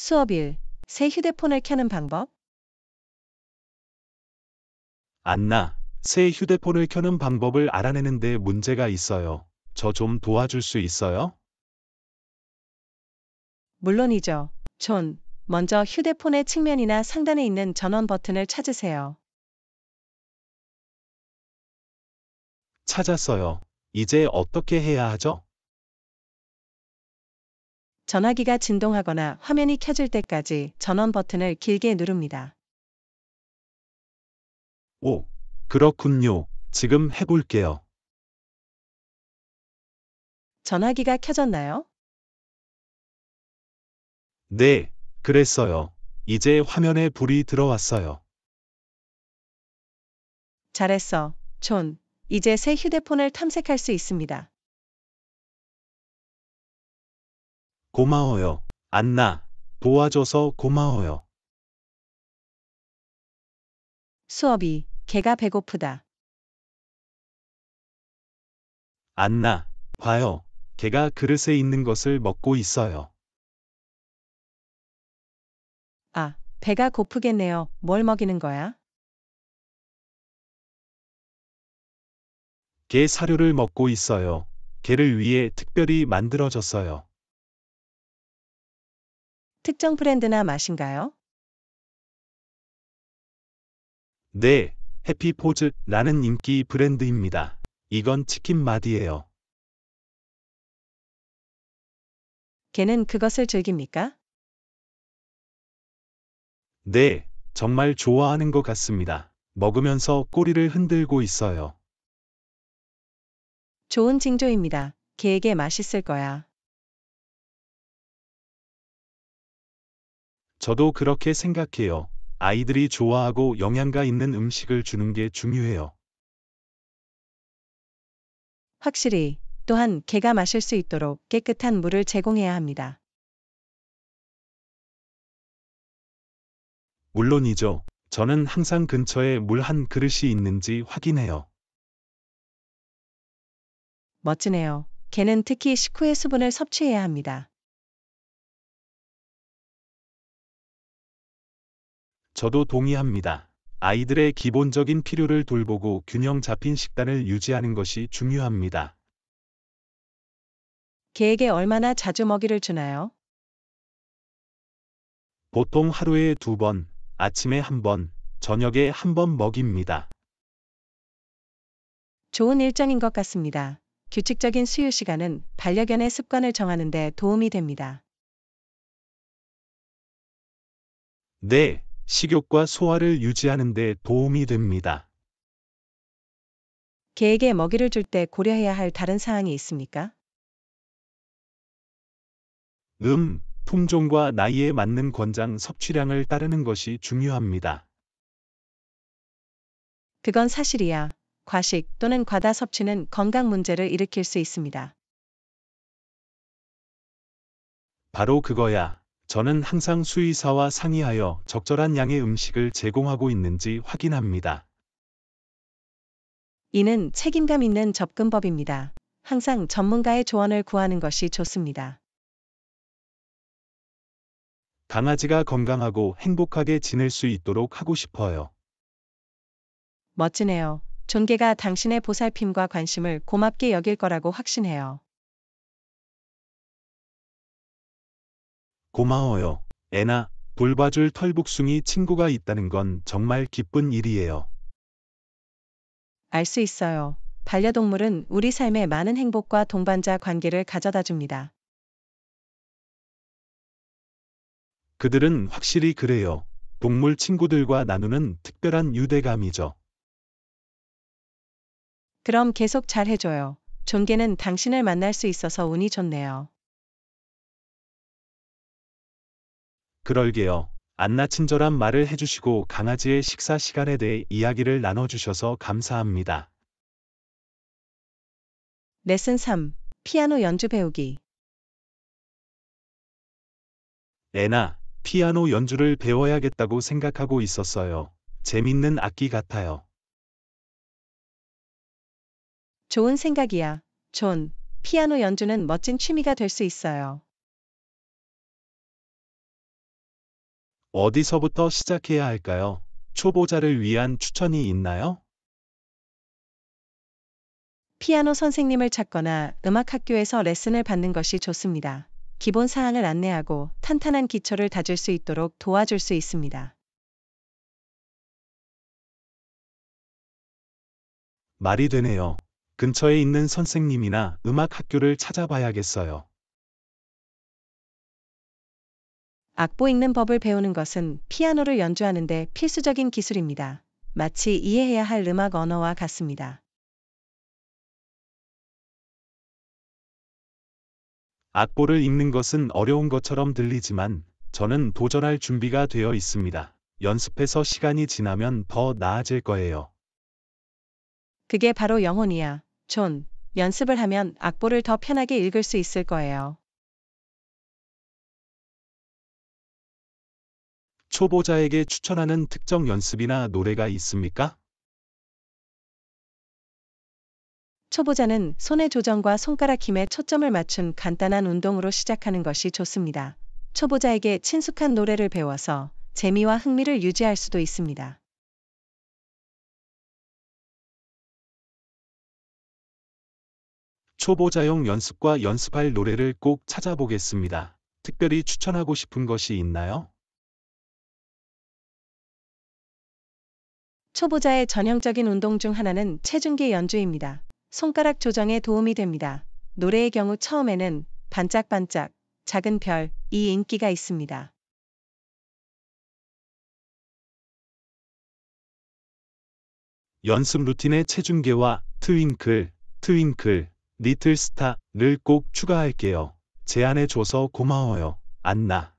수업 1. 새 휴대폰을 켜는 방법. 안나, 새 휴대폰을 켜는 방법을 알아내는데 문제가 있어요. 저 좀 도와줄 수 있어요? 물론이죠. 존, 먼저 휴대폰의 측면이나 상단에 있는 전원 버튼을 찾으세요. 찾았어요. 이제 어떻게 해야 하죠? 전화기가 진동하거나 화면이 켜질 때까지 전원 버튼을 길게 누릅니다. 오, 그렇군요. 지금 해볼게요. 전화기가 켜졌나요? 네, 그랬어요. 이제 화면에 불이 들어왔어요. 잘했어, 존. 이제 새 휴대폰을 탐색할 수 있습니다. 고마워요. 안나, 도와줘서 고마워요. 수업 2. 개가 배고프다. 안나, 봐요. 개가 그릇에 있는 것을 먹고 있어요. 아, 배가 고프겠네요. 뭘 먹이는 거야? 개 사료를 먹고 있어요. 개를 위해 특별히 만들어졌어요. 특정 브랜드나 맛인가요? 네, 해피포즈라는 인기 브랜드입니다. 이건 치킨 맛이에요. 개는 그것을 즐깁니까? 네, 정말 좋아하는 것 같습니다. 먹으면서 꼬리를 흔들고 있어요. 좋은 징조입니다. 개에게 맛있을 거야. 저도 그렇게 생각해요. 아이들이 좋아하고 영양가 있는 음식을 주는 게 중요해요. 확실히, 또한 개가 마실 수 있도록 깨끗한 물을 제공해야 합니다. 물론이죠. 저는 항상 근처에 물 한 그릇이 있는지 확인해요. 멋지네요. 개는 특히 식후에 수분을 섭취해야 합니다. 저도 동의합니다. 아이들의 기본적인 필요를 돌보고 균형 잡힌 식단을 유지하는 것이 중요합니다. 개에게 얼마나 자주 먹이를 주나요? 보통 하루에 2번, 아침에 1번, 저녁에 1번 먹입니다. 좋은 일정인 것 같습니다. 규칙적인 수유 시간은 반려견의 습관을 정하는 데 도움이 됩니다. 네, 식욕과 소화를 유지하는 데 도움이 됩니다. 개에게 먹이를 줄 때 고려해야 할 다른 사항이 있습니까? 품종과 나이에 맞는 권장 섭취량을 따르는 것이 중요합니다. 그건 사실이야. 과식 또는 과다 섭취는 건강 문제를 일으킬 수 있습니다. 바로 그거야. 저는 항상 수의사와 상의하여 적절한 양의 음식을 제공하고 있는지 확인합니다. 이는 책임감 있는 접근법입니다. 항상 전문가의 조언을 구하는 것이 좋습니다. 강아지가 건강하고 행복하게 지낼 수 있도록 하고 싶어요. 멋지네요. 존개가 당신의 보살핌과 관심을 고맙게 여길 거라고 확신해요. 고마워요. 애나, 돌봐줄 털북숭이 친구가 있다는 건 정말 기쁜 일이에요. 알 수 있어요. 반려동물은 우리 삶에 많은 행복과 동반자 관계를 가져다 줍니다. 그들은 확실히 그래요. 동물 친구들과 나누는 특별한 유대감이죠. 그럼 계속 잘 해줘요. 존개는 당신을 만날 수 있어서 운이 좋네요. 그럴게요. 안나 친절한 말을 해주시고 강아지의 식사 시간에 대해 이야기를 나눠주셔서 감사합니다. 레슨 3. 피아노 연주 배우기. 애나, 피아노 연주를 배워야겠다고 생각하고 있었어요. 재밌는 악기 같아요. 좋은 생각이야. 존, 피아노 연주는 멋진 취미가 될 수 있어요. 어디서부터 시작해야 할까요? 초보자를 위한 추천이 있나요? 피아노 선생님을 찾거나 음악 학교에서 레슨을 받는 것이 좋습니다. 기본 사항을 안내하고 탄탄한 기초를 다질 수 있도록 도와줄 수 있습니다. 말이 되네요. 근처에 있는 선생님이나 음악 학교를 찾아봐야겠어요. 악보 읽는 법을 배우는 것은 피아노를 연주하는 데 필수적인 기술입니다. 마치 이해해야 할 음악 언어와 같습니다. 악보를 읽는 것은 어려운 것처럼 들리지만 저는 도전할 준비가 되어 있습니다. 연습해서 시간이 지나면 더 나아질 거예요. 그게 바로 영혼이야, 존. 연습을 하면 악보를 더 편하게 읽을 수 있을 거예요. 초보자에게 추천하는 특정 연습이나 노래가 있습니까? 초보자는 손의 조정과 손가락 힘에 초점을 맞춘 간단한 운동으로 시작하는 것이 좋습니다. 초보자에게 친숙한 노래를 배워서 재미와 흥미를 유지할 수도 있습니다. 초보자용 연습과 연습할 노래를 꼭 찾아보겠습니다. 특별히 추천하고 싶은 것이 있나요? 초보자의 전형적인 운동 중 하나는 체중계 연주입니다. 손가락 조정에 도움이 됩니다. 노래의 경우 처음에는 반짝반짝, 작은 별이 인기가 있습니다. 연습 루틴에 체중계와 트윙클, 리틀 스타를 꼭 추가할게요. 제안해줘서 고마워요, 안나.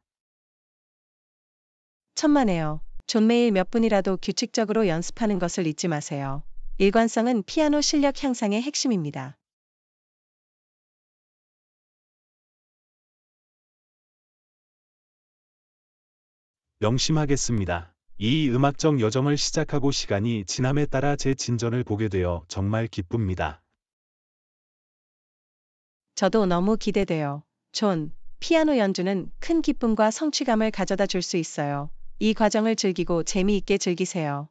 천만에요. 존 매일 몇 분이라도 규칙적으로 연습하는 것을 잊지 마세요. 일관성은 피아노 실력 향상의 핵심입니다. 명심하겠습니다. 이 음악적 여정을 시작하고 시간이 지남에 따라 제 진전을 보게 되어 정말 기쁩니다. 저도 너무 기대돼요. 존, 피아노 연주는 큰 기쁨과 성취감을 가져다 줄 수 있어요. 이 과정을 즐기고 재미있게 즐기세요.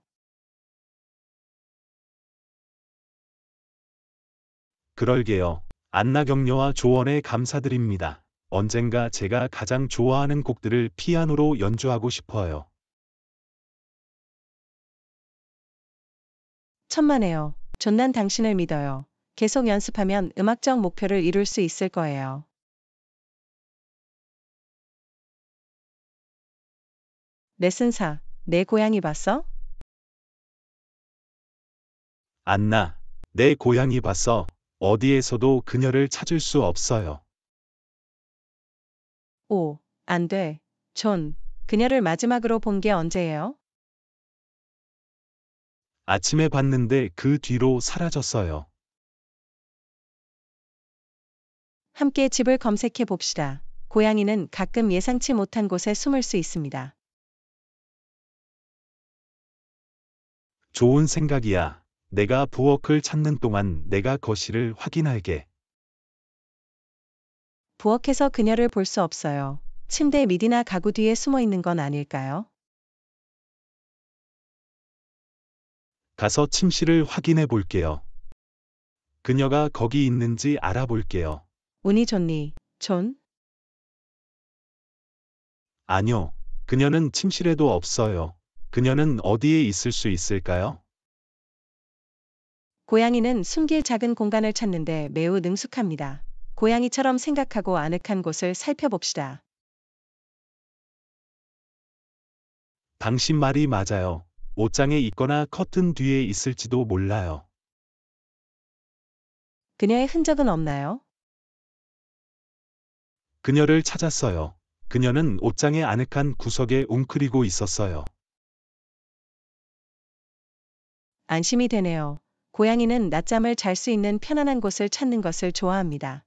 그럴게요. 안나 격려와 조언에 감사드립니다. 언젠가 제가 가장 좋아하는 곡들을 피아노로 연주하고 싶어요. 천만에요. 존 난 당신을 믿어요. 계속 연습하면 음악적 목표를 이룰 수 있을 거예요. 레슨 4. 내 고양이 봤어? 안나, 내 고양이 봤어. 어디에서도 그녀를 찾을 수 없어요. 오, 안 돼. 존, 그녀를 마지막으로 본 게 언제예요? 아침에 봤는데 그 뒤로 사라졌어요. 함께 집을 검색해 봅시다. 고양이는 가끔 예상치 못한 곳에 숨을 수 있습니다. 좋은 생각이야. 내가 부엌을 찾는 동안 내가 거실을 확인할게. 부엌에서 그녀를 볼 수 없어요. 침대 밑이나 가구 뒤에 숨어 있는 건 아닐까요? 가서 침실을 확인해 볼게요. 그녀가 거기 있는지 알아볼게요. 운이 좋니, 존? 아니요. 그녀는 침실에도 없어요. 그녀는 어디에 있을 수 있을까요? 고양이는 숨길 작은 공간을 찾는데 매우 능숙합니다. 고양이처럼 생각하고 아늑한 곳을 살펴봅시다. 당신 말이 맞아요. 옷장에 있거나 커튼 뒤에 있을지도 몰라요. 그녀의 흔적은 없나요? 그녀를 찾았어요. 그녀는 옷장의 아늑한 구석에 웅크리고 있었어요. 안심이 되네요. 고양이는 낮잠을 잘 수 있는 편안한 곳을 찾는 것을 좋아합니다.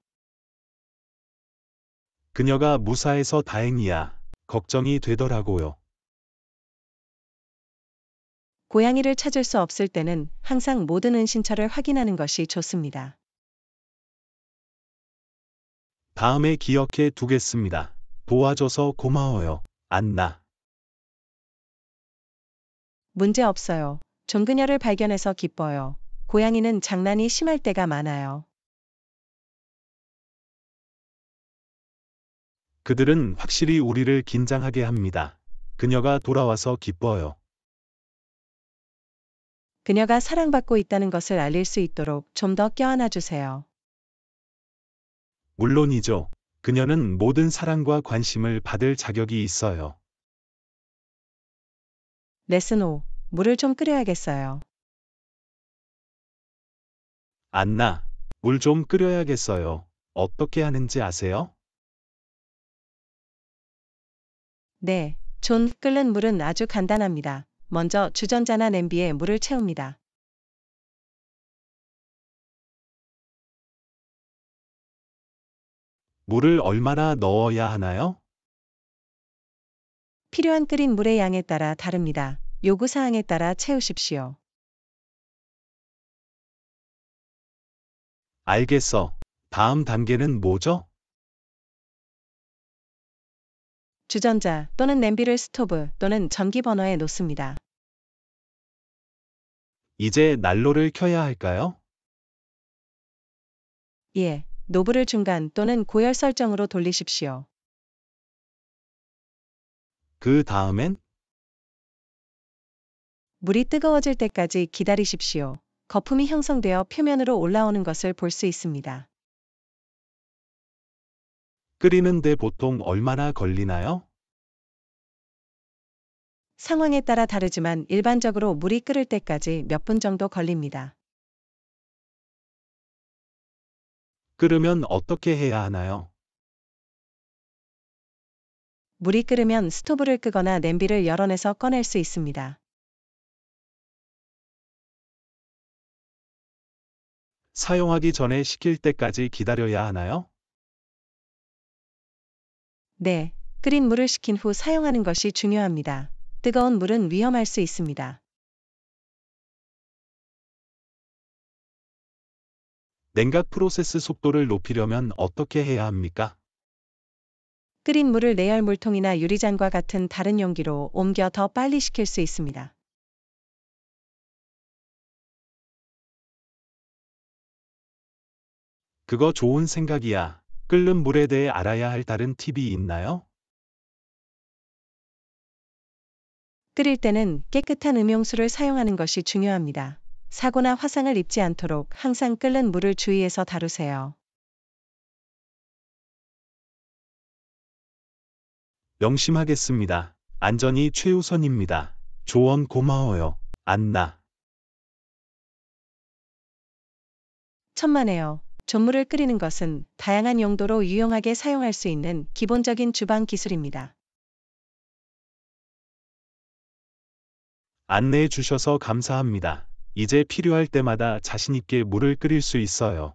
그녀가 무사해서 다행이야. 걱정이 되더라고요. 고양이를 찾을 수 없을 때는 항상 모든 은신처를 확인하는 것이 좋습니다. 다음에 기억해 두겠습니다. 도와줘서 고마워요, 안나. 문제 없어요. 존 그녀를 발견해서 기뻐요. 고양이는 장난이 심할 때가 많아요. 그들은 확실히 우리를 긴장하게 합니다. 그녀가 돌아와서 기뻐요. 그녀가 사랑받고 있다는 것을 알릴 수 있도록 좀 더 껴안아 주세요. 물론이죠. 그녀는 모든 사랑과 관심을 받을 자격이 있어요. 레슨 5. 물을 좀 끓여야겠어요. 안나, 물 좀 끓여야겠어요. 어떻게 하는지 아세요? 네, 존, 끓는 물은 아주 간단합니다. 먼저 주전자나 냄비에 물을 채웁니다. 물을 얼마나 넣어야 하나요? 필요한 끓인 물의 양에 따라 다릅니다. 요구사항에 따라 채우십시오. 알겠어. 다음 단계는 뭐죠? 주전자 또는 냄비를 스토브 또는 전기 버너에 놓습니다. 이제 난로를 켜야 할까요? 예, 노브를 중간 또는 고열 설정으로 돌리십시오. 그 다음엔 물이 뜨거워질 때까지 기다리십시오. 거품이 형성되어 표면으로 올라오는 것을 볼 수 있습니다. 끓이는데 보통 얼마나 걸리나요? 상황에 따라 다르지만 일반적으로 물이 끓을 때까지 몇 분 정도 걸립니다. 끓으면 어떻게 해야 하나요? 물이 끓으면 스토브를 끄거나 냄비를 열어내서 꺼낼 수 있습니다. 사용하기 전에 식힐 때까지 기다려야 하나요? 네, 끓인 물을 식힌 후 사용하는 것이 중요합니다. 뜨거운 물은 위험할 수 있습니다. 냉각 프로세스 속도를 높이려면 어떻게 해야 합니까? 끓인 물을 내열 물통이나 유리잔과 같은 다른 용기로 옮겨 더 빨리 식힐 수 있습니다. 그거 좋은 생각이야. 끓는 물에 대해 알아야 할 다른 팁이 있나요? 끓일 때는 깨끗한 음용수를 사용하는 것이 중요합니다. 사고나 화상을 입지 않도록 항상 끓는 물을 주의해서 다루세요. 명심하겠습니다. 안전이 최우선입니다. 조언 고마워요. 안나. 천만에요. 존물을 끓이는 것은 다양한 용도로 유용하게 사용할 수 있는 기본적인 주방 기술입니다. 안내해 주셔서 감사합니다. 이제 필요할 때마다 자신있게 물을 끓일 수 있어요.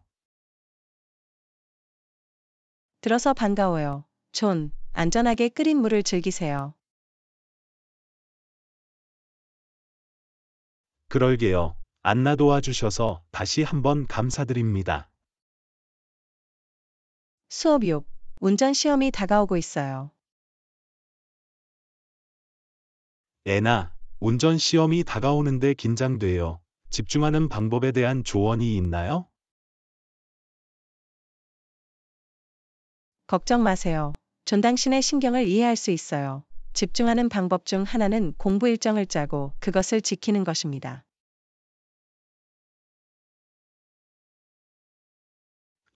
들어서 반가워요. 존, 안전하게 끓인 물을 즐기세요. 그럴게요. 안나 도와주셔서 다시 한번 감사드립니다. 수업 6. 운전 시험이 다가오고 있어요. 애나, 운전 시험이 다가오는데 긴장돼요. 집중하는 방법에 대한 조언이 있나요? 걱정 마세요. 존 당신의 신경을 이해할 수 있어요. 집중하는 방법 중 하나는 공부 일정을 짜고 그것을 지키는 것입니다.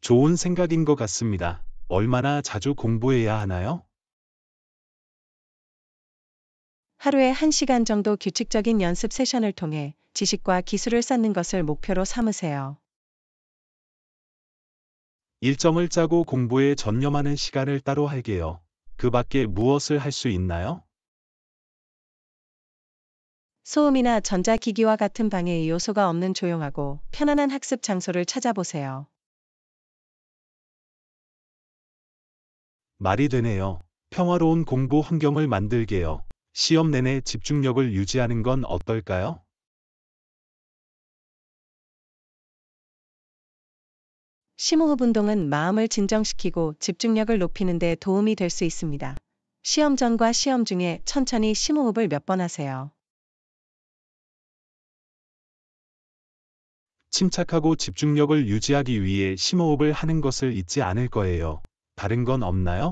좋은 생각인 것 같습니다. 얼마나 자주 공부해야 하나요? 하루에 1시간 정도 규칙적인 연습 세션을 통해 지식과 기술을 쌓는 것을 목표로 삼으세요. 일정을 짜고 공부에 전념하는 시간을 따로 할게요. 그 밖에 무엇을 할 수 있나요? 소음이나 전자기기와 같은 방해의 요소가 없는 조용하고 편안한 학습 장소를 찾아보세요. 말이 되네요. 평화로운 공부 환경을 만들게요. 시험 내내 집중력을 유지하는 건 어떨까요? 심호흡 운동은 마음을 진정시키고 집중력을 높이는 데 도움이 될 수 있습니다. 시험 전과 시험 중에 천천히 심호흡을 몇 번 하세요. 침착하고 집중력을 유지하기 위해 심호흡을 하는 것을 잊지 않을 거예요. 다른 건 없나요?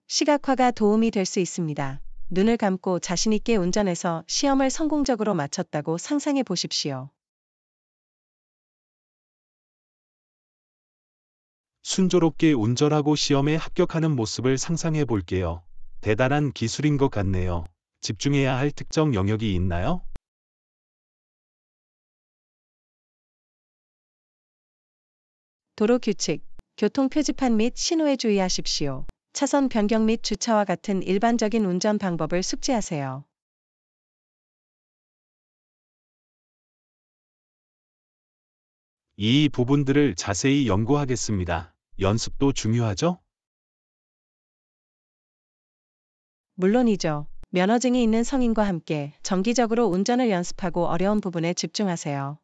시각화가 도움이 될 수 있습니다. 눈을 감고 자신있게 운전해서 시험을 성공적으로 마쳤다고 상상해 보십시오. 순조롭게 운전하고 시험에 합격하는 모습을 상상해 볼게요. 대단한 기술인 것 같네요. 집중해야 할 특정 영역이 있나요? 도로 규칙, 교통 표지판 및 신호에 주의하십시오. 차선 변경 및 주차와 같은 일반적인 운전 방법을 숙지하세요. 이 부분들을 자세히 연구하겠습니다. 연습도 중요하죠? 물론이죠. 면허증이 있는 성인과 함께 정기적으로 운전을 연습하고 어려운 부분에 집중하세요.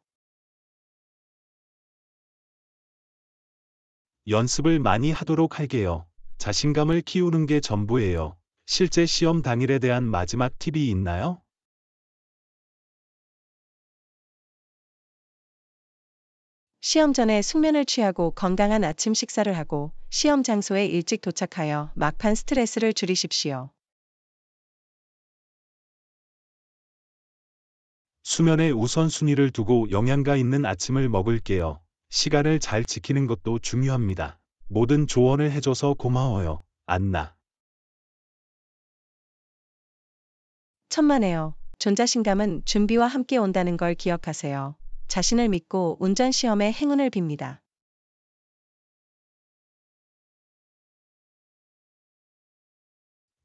연습을 많이 하도록 할게요. 자신감을 키우는 게 전부예요. 실제 시험 당일에 대한 마지막 팁이 있나요? 시험 전에 숙면을 취하고 건강한 아침 식사를 하고 시험 장소에 일찍 도착하여 막판 스트레스를 줄이십시오. 수면에 우선순위를 두고 영양가 있는 아침을 먹을게요. 시간을 잘 지키는 것도 중요합니다. 모든 조언을 해줘서 고마워요, 안나. 천만에요. 존자신감은 준비와 함께 온다는 걸 기억하세요. 자신을 믿고 운전 시험에 행운을 빕니다.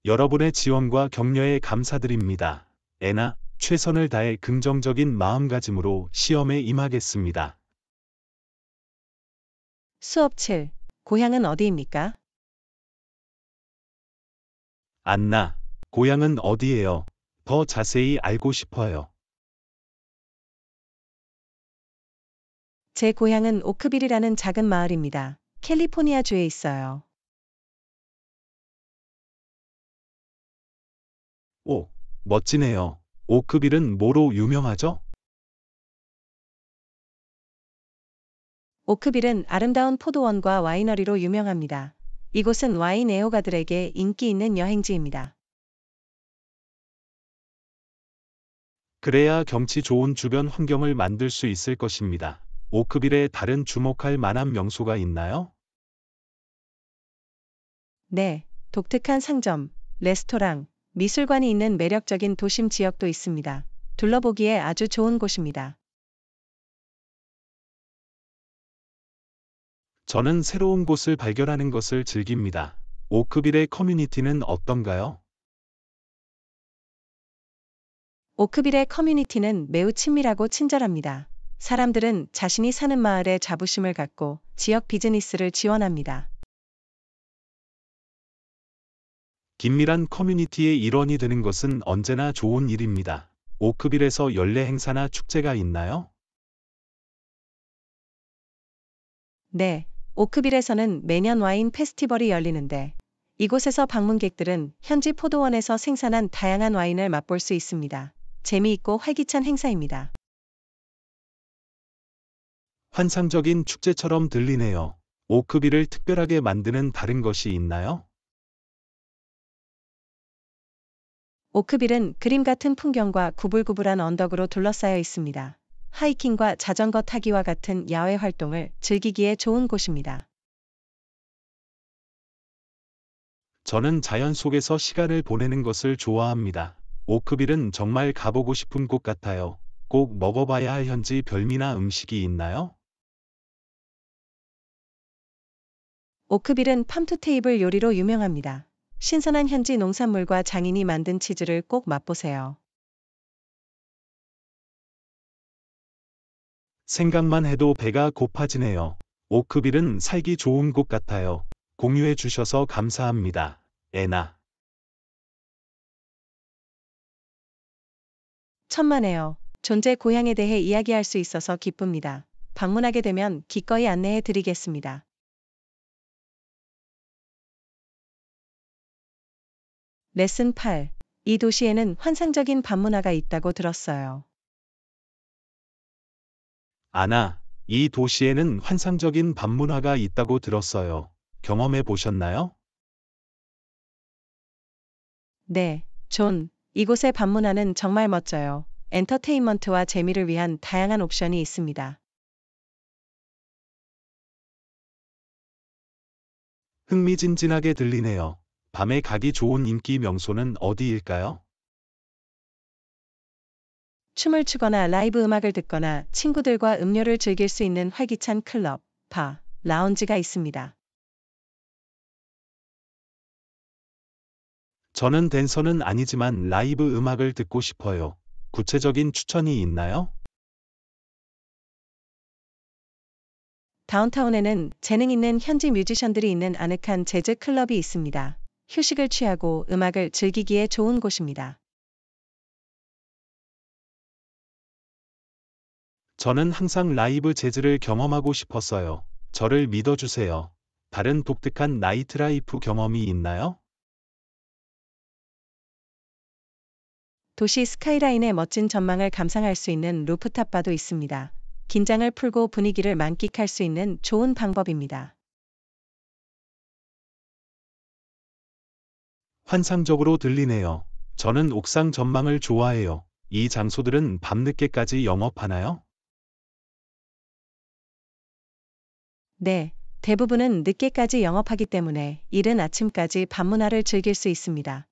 여러분의 지원과 격려에 감사드립니다. 애나, 최선을 다해 긍정적인 마음가짐으로 시험에 임하겠습니다. 수업 7. 고향은 어디입니까? 안나, 고향은 어디예요? 더 자세히 알고 싶어요. 제 고향은 오크빌이라는 작은 마을입니다. 캘리포니아주에 있어요. 오, 멋지네요. 오크빌은 뭐로 유명하죠? 오크빌은 아름다운 포도원과 와이너리로 유명합니다. 이곳은 와인 애호가들에게 인기 있는 여행지입니다. 그래야 경치 좋은 주변 환경을 만들 수 있을 것입니다. 오크빌에 다른 주목할 만한 명소가 있나요? 네, 독특한 상점, 레스토랑, 미술관이 있는 매력적인 도심 지역도 있습니다. 둘러보기에 아주 좋은 곳입니다. 저는 새로운 곳을 발견하는 것을 즐깁니다. 오크빌의 커뮤니티는 어떤가요? 오크빌의 커뮤니티는 매우 친밀하고 친절합니다. 사람들은 자신이 사는 마을에 자부심을 갖고 지역 비즈니스를 지원합니다. 긴밀한 커뮤니티의 일원이 되는 것은 언제나 좋은 일입니다. 오크빌에서 연례 행사나 축제가 있나요? 네, 오크빌에서는 매년 와인 페스티벌이 열리는데 이곳에서 방문객들은 현지 포도원에서 생산한 다양한 와인을 맛볼 수 있습니다. 재미있고 활기찬 행사입니다. 환상적인 축제처럼 들리네요. 오크빌을 특별하게 만드는 다른 것이 있나요? 오크빌은 그림 같은 풍경과 구불구불한 언덕으로 둘러싸여 있습니다. 하이킹과 자전거 타기와 같은 야외 활동을 즐기기에 좋은 곳입니다. 저는 자연 속에서 시간을 보내는 것을 좋아합니다. 오크빌은 정말 가보고 싶은 곳 같아요. 꼭 먹어봐야 할 현지 별미나 음식이 있나요? 오크빌은 팜투테이블 요리로 유명합니다. 신선한 현지 농산물과 장인이 만든 치즈를 꼭 맛보세요. 생각만 해도 배가 고파지네요. 오크빌은 살기 좋은 곳 같아요. 공유해 주셔서 감사합니다. 애나. 천만에요. 존재 고향에 대해 이야기할 수 있어서 기쁩니다. 방문하게 되면 기꺼이 안내해 드리겠습니다. 레슨 8. 이 도시에는 환상적인 밤문화가 있다고 들었어요. 아나, 이 도시에는 환상적인 밤 문화가 있다고 들었어요. 경험해 보셨나요? 네, 존. 이곳의 밤 문화는 정말 멋져요. 엔터테인먼트와 재미를 위한 다양한 옵션이 있습니다. 흥미진진하게 들리네요. 밤에 가기 좋은 인기 명소는 어디일까요? 춤을 추거나 라이브 음악을 듣거나 친구들과 음료를 즐길 수 있는 활기찬 클럽, 바, 라운지가 있습니다. 저는 댄서는 아니지만 라이브 음악을 듣고 싶어요. 구체적인 추천이 있나요? 다운타운에는 재능 있는 현지 뮤지션들이 있는 아늑한 재즈 클럽이 있습니다. 휴식을 취하고 음악을 즐기기에 좋은 곳입니다. 저는 항상 라이브 재즈를 경험하고 싶었어요. 저를 믿어주세요. 다른 독특한 나이트라이프 경험이 있나요? 도시 스카이라인의 멋진 전망을 감상할 수 있는 루프탑 바도 있습니다. 긴장을 풀고 분위기를 만끽할 수 있는 좋은 방법입니다. 환상적으로 들리네요. 저는 옥상 전망을 좋아해요. 이 장소들은 밤늦게까지 영업하나요? 네, 대부분은 늦게까지 영업하기 때문에 이른 아침까지 밤 문화를 즐길 수 있습니다.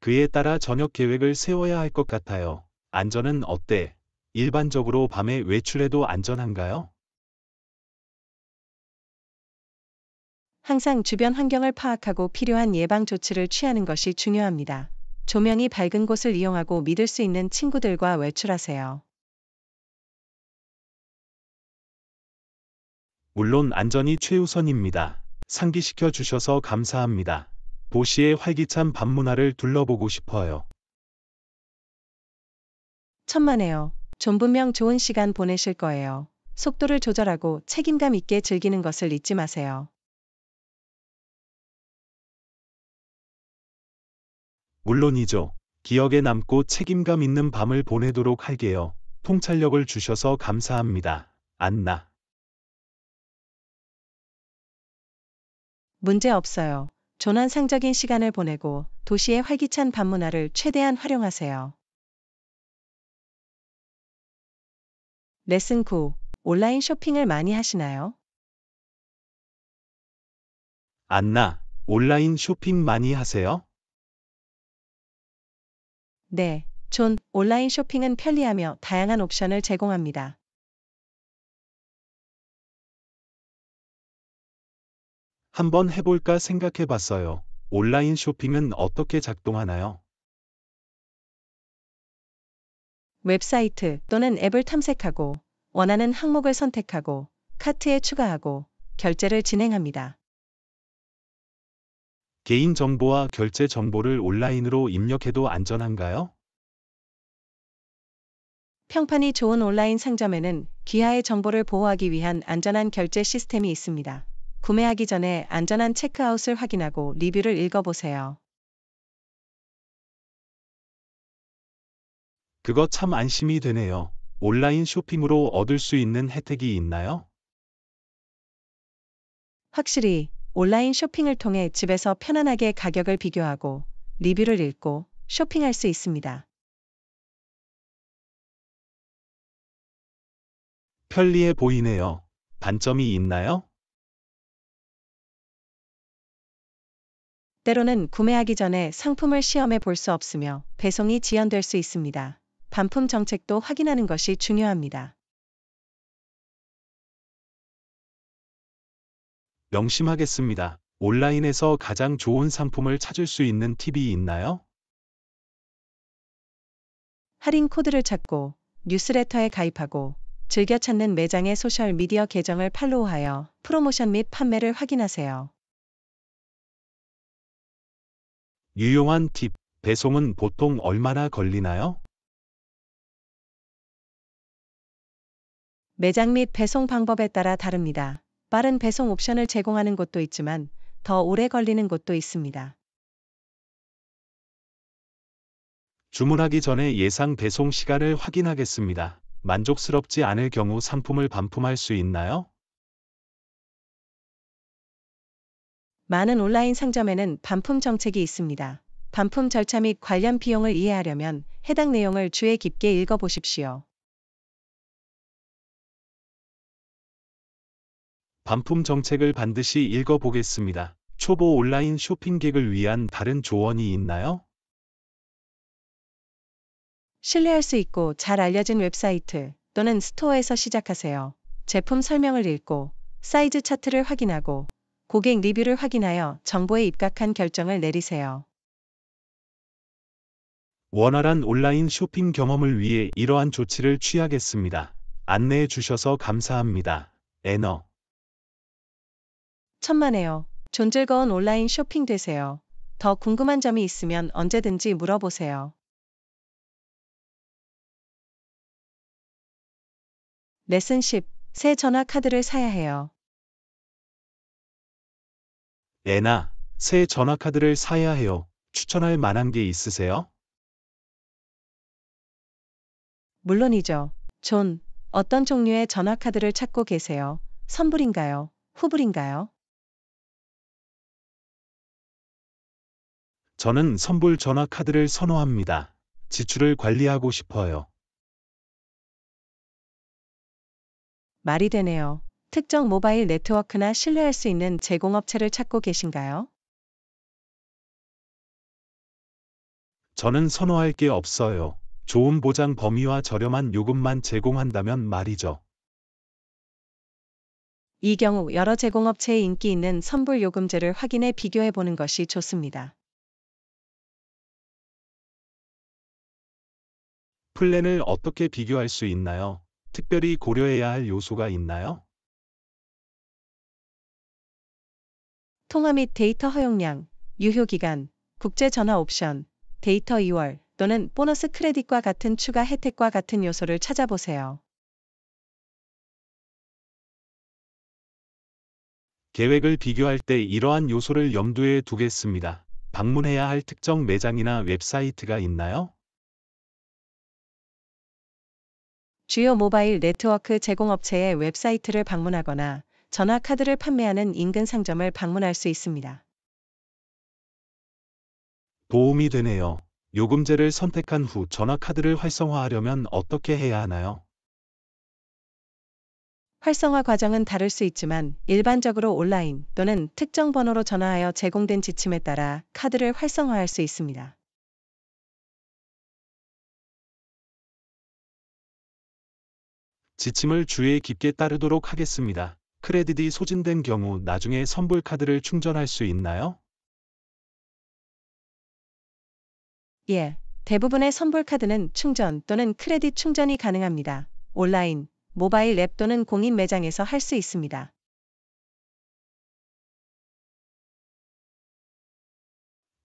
그에 따라 저녁 계획을 세워야 할 것 같아요. 안전은 어때? 일반적으로 밤에 외출해도 안전한가요? 항상 주변 환경을 파악하고 필요한 예방 조치를 취하는 것이 중요합니다. 조명이 밝은 곳을 이용하고 믿을 수 있는 친구들과 외출하세요. 물론 안전이 최우선입니다. 상기시켜 주셔서 감사합니다. 도시의 활기찬 밤 문화를 둘러보고 싶어요. 천만에요. 좀 분명 좋은 시간 보내실 거예요. 속도를 조절하고 책임감 있게 즐기는 것을 잊지 마세요. 물론이죠. 기억에 남고 책임감 있는 밤을 보내도록 할게요. 통찰력을 주셔서 감사합니다. 안나. 문제 없어요. 조난상적인 시간을 보내고 도시의 활기찬 밤 문화를 최대한 활용하세요. 레슨 9. 온라인 쇼핑을 많이 하시나요? 안나, 온라인 쇼핑 많이 하세요? 네, 존. 온라인 쇼핑은 편리하며 다양한 옵션을 제공합니다. 한번 해볼까 생각해 봤어요. 온라인 쇼핑은 어떻게 작동하나요? 웹사이트 또는 앱을 탐색하고 원하는 항목을 선택하고 카트에 추가하고 결제를 진행합니다. 개인정보와 결제 정보를 온라인으로 입력해도 안전한가요? 평판이 좋은 온라인 상점에는 귀하의 정보를 보호하기 위한 안전한 결제 시스템이 있습니다. 구매하기 전에 안전한 체크아웃을 확인하고 리뷰를 읽어보세요. 그거 참 안심이 되네요. 온라인 쇼핑으로 얻을 수 있는 혜택이 있나요? 확실히 온라인 쇼핑을 통해 집에서 편안하게 가격을 비교하고 리뷰를 읽고 쇼핑할 수 있습니다. 편리해 보이네요. 단점이 있나요? 때로는 구매하기 전에 상품을 시험해 볼 수 없으며 배송이 지연될 수 있습니다. 반품 정책도 확인하는 것이 중요합니다. 명심하겠습니다. 온라인에서 가장 좋은 상품을 찾을 수 있는 팁이 있나요? 할인 코드를 찾고 뉴스레터에 가입하고 즐겨 찾는 매장의 소셜 미디어 계정을 팔로우하여 프로모션 및 판매를 확인하세요. 유용한 팁, 배송은 보통 얼마나 걸리나요? 매장 및 배송 방법에 따라 다릅니다. 빠른 배송 옵션을 제공하는 곳도 있지만 더 오래 걸리는 곳도 있습니다. 주문하기 전에 예상 배송 시간을 확인하겠습니다. 만족스럽지 않을 경우 상품을 반품할 수 있나요? 많은 온라인 상점에는 반품 정책이 있습니다. 반품 절차 및 관련 비용을 이해하려면 해당 내용을 주의 깊게 읽어보십시오. 반품 정책을 반드시 읽어보겠습니다. 초보 온라인 쇼핑객을 위한 다른 조언이 있나요? 신뢰할 수 있고 잘 알려진 웹사이트 또는 스토어에서 시작하세요. 제품 설명을 읽고 사이즈 차트를 확인하고 고객 리뷰를 확인하여 정보에 입각한 결정을 내리세요. 원활한 온라인 쇼핑 경험을 위해 이러한 조치를 취하겠습니다. 안내해 주셔서 감사합니다. 애너. 천만에요. 존즐거운 온라인 쇼핑 되세요. 더 궁금한 점이 있으면 언제든지 물어보세요. 레슨 10. 새 전화 카드를 사야 해요. 애나, 새 전화카드를 사야 해요. 추천할 만한 게 있으세요? 물론이죠. 존, 어떤 종류의 전화 카드를 찾고 계세요? 선불인가요? 후불인가요? 저는 선불 전화카드를 선호합니다. 지출을 관리하고 싶어요. 말이 되네요. 특정 모바일 네트워크나 신뢰할 수 있는 제공업체를 찾고 계신가요? 저는 선호할 게 없어요. 좋은 보장 범위와 저렴한 요금만 제공한다면 말이죠. 이 경우 여러 제공업체의 인기 있는 선불 요금제를 확인해 비교해 보는 것이 좋습니다. 플랜을 어떻게 비교할 수 있나요? 특별히 고려해야 할 요소가 있나요? 통화 및 데이터 허용량, 유효기간, 국제 전화 옵션, 데이터 이월 또는 보너스 크레딧과 같은 추가 혜택과 같은 요소를 찾아보세요. 계획을 비교할 때 이러한 요소를 염두에 두겠습니다. 방문해야 할 특정 매장이나 웹사이트가 있나요? 주요 모바일 네트워크 제공업체의 웹사이트를 방문하거나 전화 카드를 판매하는 인근 상점을 방문할 수 있습니다. 도움이 되네요. 요금제를 선택한 후 전화카드를 활성화하려면 어떻게 해야 하나요? 활성화 과정은 다를 수 있지만 일반적으로 온라인 또는 특정 번호로 전화하여 제공된 지침에 따라 카드를 활성화할 수 있습니다. 지침을 주의 깊게 따르도록 하겠습니다. 크레딧이 소진된 경우 나중에 선불카드를 충전할 수 있나요? 예, 대부분의 선불 카드는 충전 또는 크레딧 충전이 가능합니다. 온라인, 모바일 앱 또는 공인 매장에서 할 수 있습니다.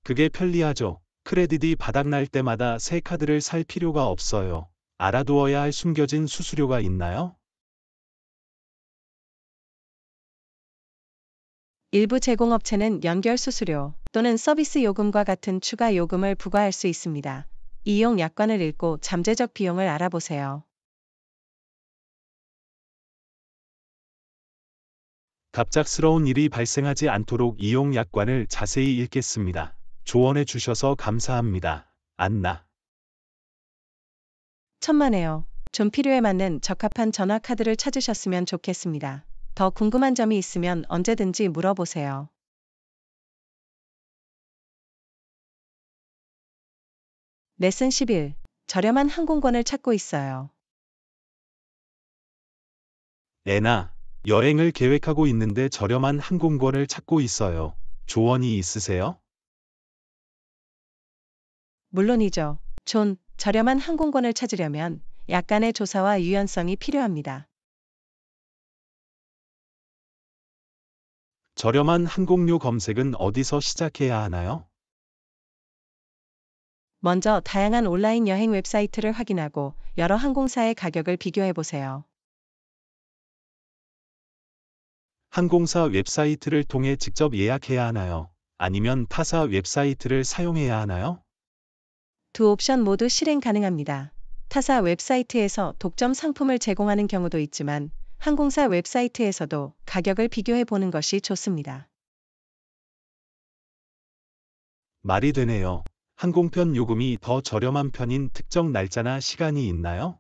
그게 편리하죠. 크레딧이 바닥날 때마다 새 카드를 살 필요가 없어요. 알아두어야 할 숨겨진 수수료가 있나요? 일부 제공업체는 연결 수수료 또는 서비스 요금과 같은 추가 요금을 부과할 수 있습니다. 이용 약관을 읽고 잠재적 비용을 알아보세요. 갑작스러운 일이 발생하지 않도록 이용 약관을 자세히 읽겠습니다. 조언해 주셔서 감사합니다. 안나. 천만에요. 좀 필요에 맞는 적합한 전화 카드를 찾으셨으면 좋겠습니다. 더 궁금한 점이 있으면 언제든지 물어보세요. 레슨 11. 저렴한 항공권을 찾고 있어요. 애나, 여행을 계획하고 있는데 저렴한 항공권을 찾고 있어요. 조언이 있으세요? 물론이죠. 존, 저렴한 항공권을 찾으려면 약간의 조사와 유연성이 필요합니다. 저렴한 항공료 검색은 어디서 시작해야 하나요? 먼저 다양한 온라인 여행 웹사이트를 확인하고 여러 항공사의 가격을 비교해 보세요. 항공사 웹사이트를 통해 직접 예약해야 하나요? 아니면 타사 웹사이트를 사용해야 하나요? 두 옵션 모두 실행 가능합니다. 타사 웹사이트에서 독점 상품을 제공하는 경우도 있지만 항공사 웹사이트에서도 가격을 비교해 보는 것이 좋습니다. 말이 되네요. 항공편 요금이 더 저렴한 편인 특정 날짜나 시간이 있나요?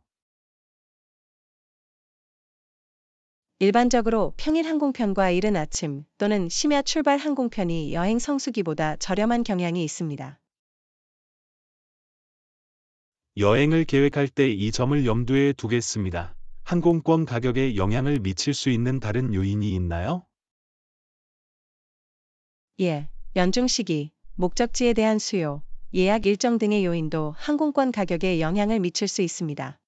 일반적으로 평일 항공편과 이른 아침 또는 심야 출발 항공편이 여행 성수기보다 저렴한 경향이 있습니다. 여행을 계획할 때 이 점을 염두에 두겠습니다. 항공권 가격에 영향을 미칠 수 있는 다른 요인이 있나요? 예, 연중 시기, 목적지에 대한 수요, 예약 일정 등의 요인도 항공권 가격에 영향을 미칠 수 있습니다.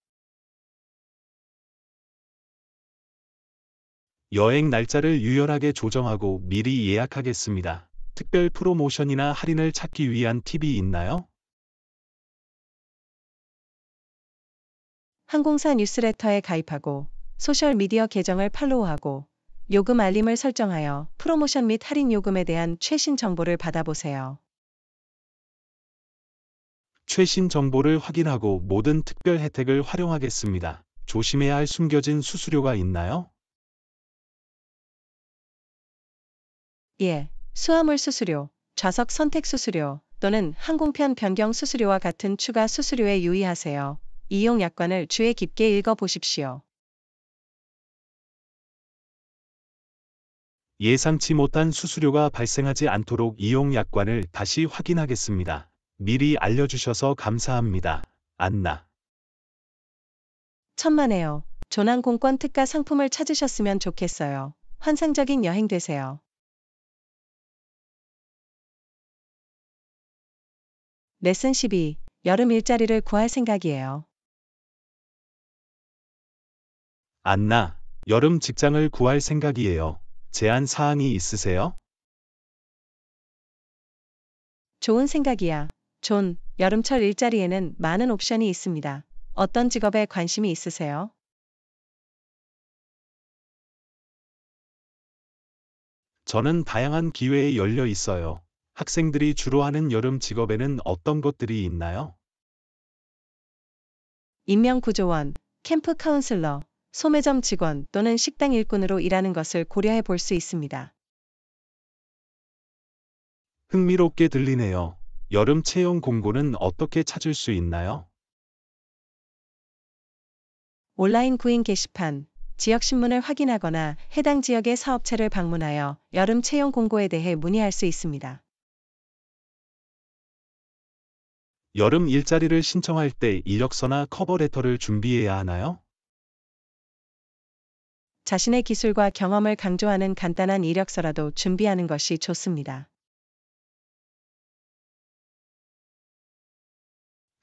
여행 날짜를 유연하게 조정하고 미리 예약하겠습니다. 특별 프로모션이나 할인을 찾기 위한 팁이 있나요? 항공사 뉴스레터에 가입하고 소셜미디어 계정을 팔로우하고 요금 알림을 설정하여 프로모션 및 할인 요금에 대한 최신 정보를 받아보세요. 최신 정보를 확인하고 모든 특별 혜택을 활용하겠습니다. 조심해야 할 숨겨진 수수료가 있나요? 예, 수화물 수수료, 좌석 선택 수수료 또는 항공편 변경 수수료와 같은 추가 수수료에 유의하세요. 이용 약관을 주의 깊게 읽어보십시오. 예상치 못한 수수료가 발생하지 않도록 이용 약관을 다시 확인하겠습니다. 미리 알려주셔서 감사합니다. 안나. 천만에요. 조난공권 특가 상품을 찾으셨으면 좋겠어요. 환상적인 여행 되세요. 레슨 12. 여름 일자리를 구할 생각이에요. 안나, 여름 직장을 구할 생각이에요. 제한 사항이 있으세요? 좋은 생각이야. 존, 여름철 일자리에는 많은 옵션이 있습니다. 어떤 직업에 관심이 있으세요? 저는 다양한 기회에 열려 있어요. 학생들이 주로 하는 여름 직업에는 어떤 것들이 있나요? 인명구조원, 캠프 카운슬러, 소매점 직원 또는 식당 일꾼으로 일하는 것을 고려해 볼 수 있습니다. 흥미롭게 들리네요. 여름 채용 공고는 어떻게 찾을 수 있나요? 온라인 구인 게시판, 지역신문을 확인하거나 해당 지역의 사업체를 방문하여 여름 채용 공고에 대해 문의할 수 있습니다. 여름 일자리를 신청할 때 이력서나 커버레터를 준비해야 하나요? 자신의 기술과 경험을 강조하는 간단한 이력서라도 준비하는 것이 좋습니다.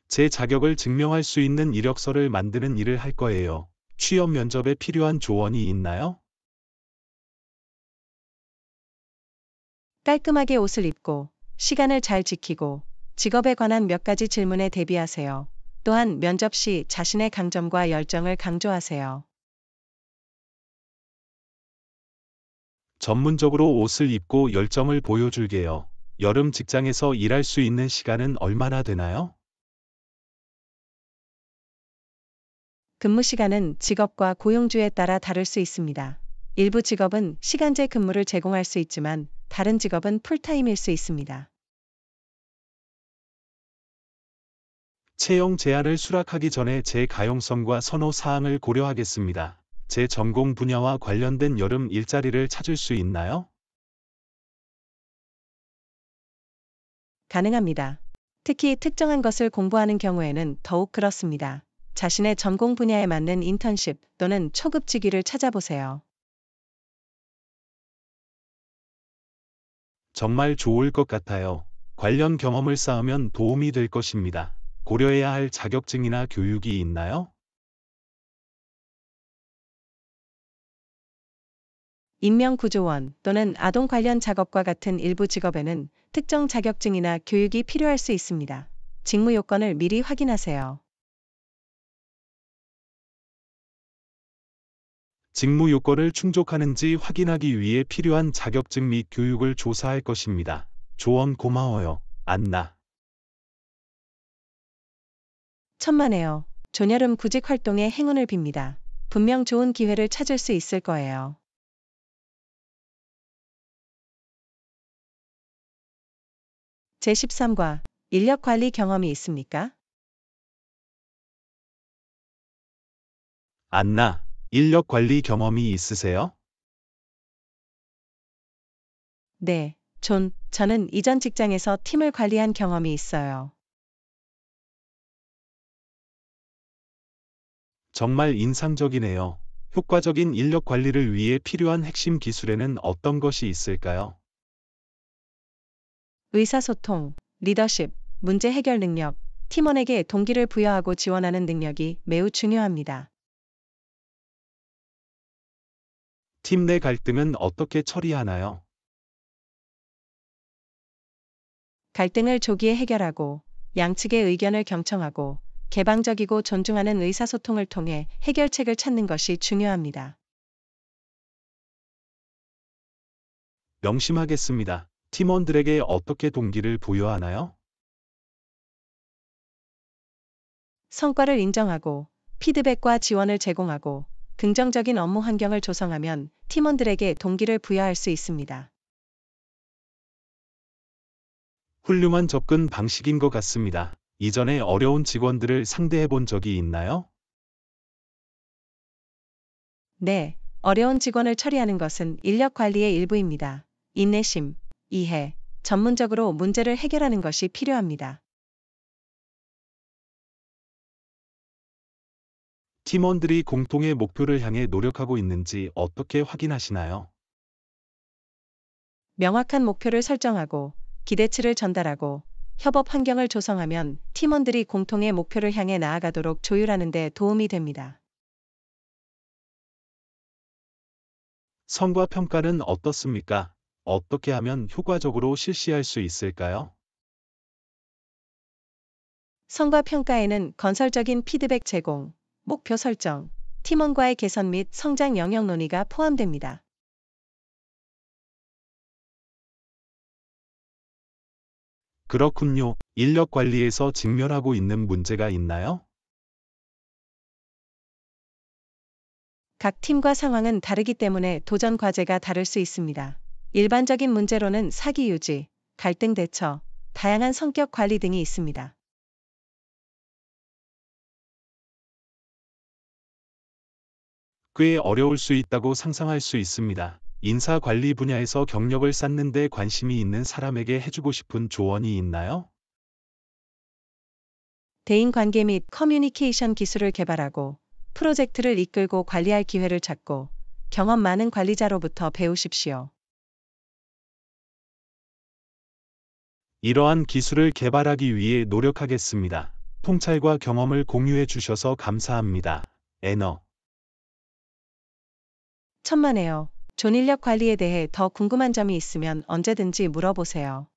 제 자격을 증명할 수 있는 이력서를 만드는 일을 할 거예요. 취업 면접에 필요한 조언이 있나요? 깔끔하게 옷을 입고, 시간을 잘 지키고, 직업에 관한 몇 가지 질문에 대비하세요. 또한 면접 시 자신의 강점과 열정을 강조하세요. 전문적으로 옷을 입고 열정을 보여줄게요. 여름 직장에서 일할 수 있는 시간은 얼마나 되나요? 근무 시간은 직업과 고용주에 따라 다를 수 있습니다. 일부 직업은 시간제 근무를 제공할 수 있지만 다른 직업은 풀타임일 수 있습니다. 채용 제안을 수락하기 전에 제 가용성과 선호 사항을 고려하겠습니다. 제 전공 분야와 관련된 여름 일자리를 찾을 수 있나요? 가능합니다. 특히 특정한 것을 공부하는 경우에는 더욱 그렇습니다. 자신의 전공 분야에 맞는 인턴십 또는 초급 직위를 찾아보세요. 정말 좋을 것 같아요. 관련 경험을 쌓으면 도움이 될 것입니다. 고려해야 할 자격증이나 교육이 있나요? 인명구조원 또는 아동 관련 작업과 같은 일부 직업에는 특정 자격증이나 교육이 필요할 수 있습니다. 직무 요건을 미리 확인하세요. 직무 요건을 충족하는지 확인하기 위해 필요한 자격증 및 교육을 조사할 것입니다. 조언 고마워요, 안나. 천만에요. 조녀름 구직 활동에 행운을 빕니다. 분명 좋은 기회를 찾을 수 있을 거예요. 제13과 인력 관리 경험이 있습니까? 안나, 인력 관리 경험이 있으세요? 네, 저는 이전 직장에서 팀을 관리한 경험이 있어요. 정말 인상적이네요. 효과적인 인력 관리를 위해 필요한 핵심 기술에는 어떤 것이 있을까요? 의사소통, 리더십, 문제 해결 능력, 팀원에게 동기를 부여하고 지원하는 능력이 매우 중요합니다. 팀 내 갈등은 어떻게 처리하나요? 갈등을 조기에 해결하고 양측의 의견을 경청하고 개방적이고 존중하는 의사소통을 통해 해결책을 찾는 것이 중요합니다. 명심하겠습니다. 팀원들에게 어떻게 동기를 부여하나요? 성과를 인정하고 피드백과 지원을 제공하고 긍정적인 업무 환경을 조성하면 팀원들에게 동기를 부여할 수 있습니다. 훌륭한 접근 방식인 것 같습니다. 이전에 어려운 직원들을 상대해 본 적이 있나요? 네, 어려운 직원을 처리하는 것은 인력 관리의 일부입니다. 인내심, 이해, 전문적으로 문제를 해결하는 것이 필요합니다. 팀원들이 공통의 목표를 향해 노력하고 있는지 어떻게 확인하시나요? 명확한 목표를 설정하고 기대치를 전달하고 협업 환경을 조성하면 팀원들이 공통의 목표를 향해 나아가도록 조율하는 데 도움이 됩니다. 성과 평가는 어떻습니까? 어떻게 하면 효과적으로 실시할 수 있을까요? 성과 평가에는 건설적인 피드백 제공, 목표 설정, 팀원과의 개선 및 성장 영역 논의가 포함됩니다. 그렇군요. 인력 관리에서 직면하고 있는 문제가 있나요? 각 팀과 상황은 다르기 때문에 도전 과제가 다를 수 있습니다. 일반적인 문제로는 사기 유지, 갈등 대처, 다양한 성격 관리 등이 있습니다. 꽤 어려울 수 있다고 상상할 수 있습니다. 인사 관리 분야에서 경력을 쌓는 데 관심이 있는 사람에게 해주고 싶은 조언이 있나요? 대인 관계 및 커뮤니케이션 기술을 개발하고 프로젝트를 이끌고 관리할 기회를 찾고 경험 많은 관리자로부터 배우십시오. 이러한 기술을 개발하기 위해 노력하겠습니다. 통찰과 경험을 공유해 주셔서 감사합니다. 애너. 천만에요. 존인력 관리에 대해 더 궁금한 점이 있으면 언제든지 물어보세요.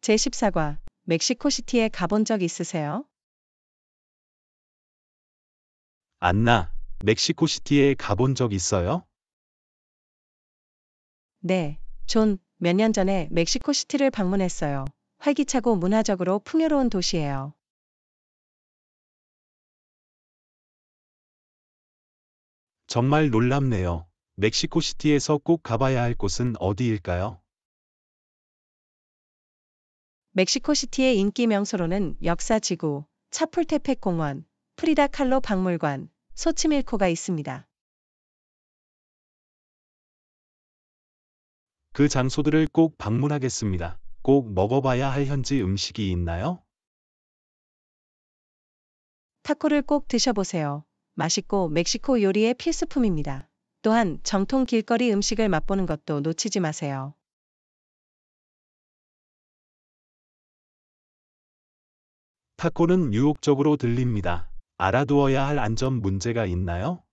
제14과 멕시코시티에 가본 적 있으세요? 안나, 멕시코시티에 가본 적 있어요? 네, 몇 년 전에 멕시코시티를 방문했어요. 활기차고 문화적으로 풍요로운 도시예요. 정말 놀랍네요. 멕시코시티에서 꼭 가봐야 할 곳은 어디일까요? 멕시코시티의 인기 명소로는 역사지구, 차풀테펙 공원, 프리다 칼로 박물관, 소치밀코가 있습니다. 그 장소들을 꼭 방문하겠습니다. 꼭 먹어봐야 할 현지 음식이 있나요? 타코를 꼭 드셔보세요. 맛있고 멕시코 요리의 필수품입니다. 또한 정통 길거리 음식을 맛보는 것도 놓치지 마세요. 타코는 유혹적으로 들립니다. 알아두어야 할 안전 문제가 있나요?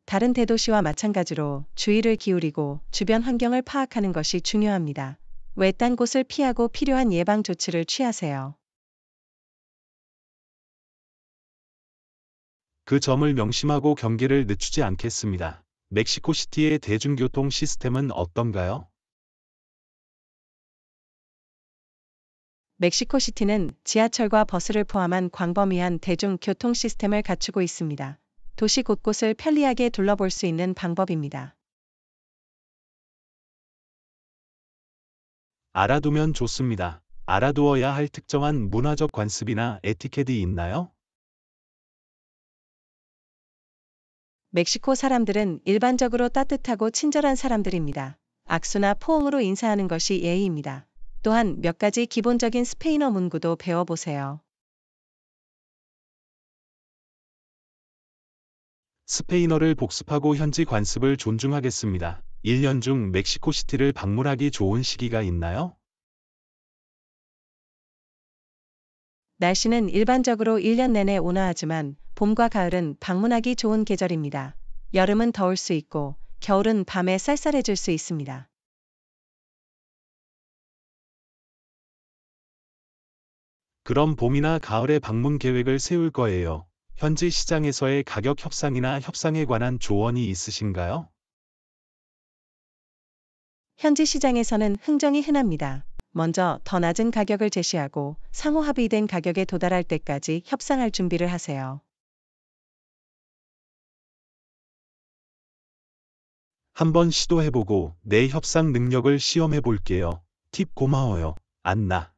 다른 대도시와 마찬가지로 주의를 기울이고 주변 환경을 파악하는 것이 중요합니다. 외딴 곳을 피하고 필요한 예방 조치를 취하세요. 그 점을 명심하고 경계를 늦추지 않겠습니다. 멕시코시티의 대중교통 시스템은 어떤가요? 멕시코시티는 지하철과 버스를 포함한 광범위한 대중교통 시스템을 갖추고 있습니다. 도시 곳곳을 편리하게 둘러볼 수 있는 방법입니다. 알아두면 좋습니다. 알아두어야 할 특정한 문화적 관습이나 에티켓이 있나요? 멕시코 사람들은 일반적으로 따뜻하고 친절한 사람들입니다. 악수나 포옹으로 인사하는 것이 예의입니다. 또한 몇 가지 기본적인 스페인어 문구도 배워보세요. 스페인어를 복습하고 현지 관습을 존중하겠습니다. 1년 중 멕시코시티를 방문하기 좋은 시기가 있나요? 날씨는 일반적으로 1년 내내 온화하지만 봄과 가을은 방문하기 좋은 계절입니다. 여름은 더울 수 있고 겨울은 밤에 쌀쌀해질 수 있습니다. 그럼 봄이나 가을에 방문 계획을 세울 거예요. 현지 시장에서의 가격 협상이나 협상에 관한 조언이 있으신가요? 현지 시장에서는 흥정이 흔합니다. 먼저 더 낮은 가격을 제시하고 상호 합의된 가격에 도달할 때까지 협상할 준비를 하세요. 한번 시도해보고 내 협상 능력을 시험해볼게요. 팁 고마워요, 안나.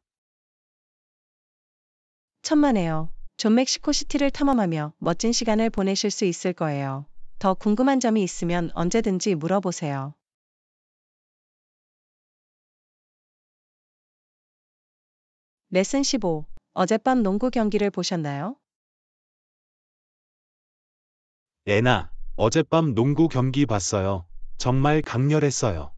천만에요. 존 멕시코시티를 탐험하며 멋진 시간을 보내실 수 있을 거예요. 더 궁금한 점이 있으면 언제든지 물어보세요. 레슨 15. 어젯밤 농구 경기를 보셨나요? 애나, 어젯밤 농구 경기 봤어요. 정말 강렬했어요.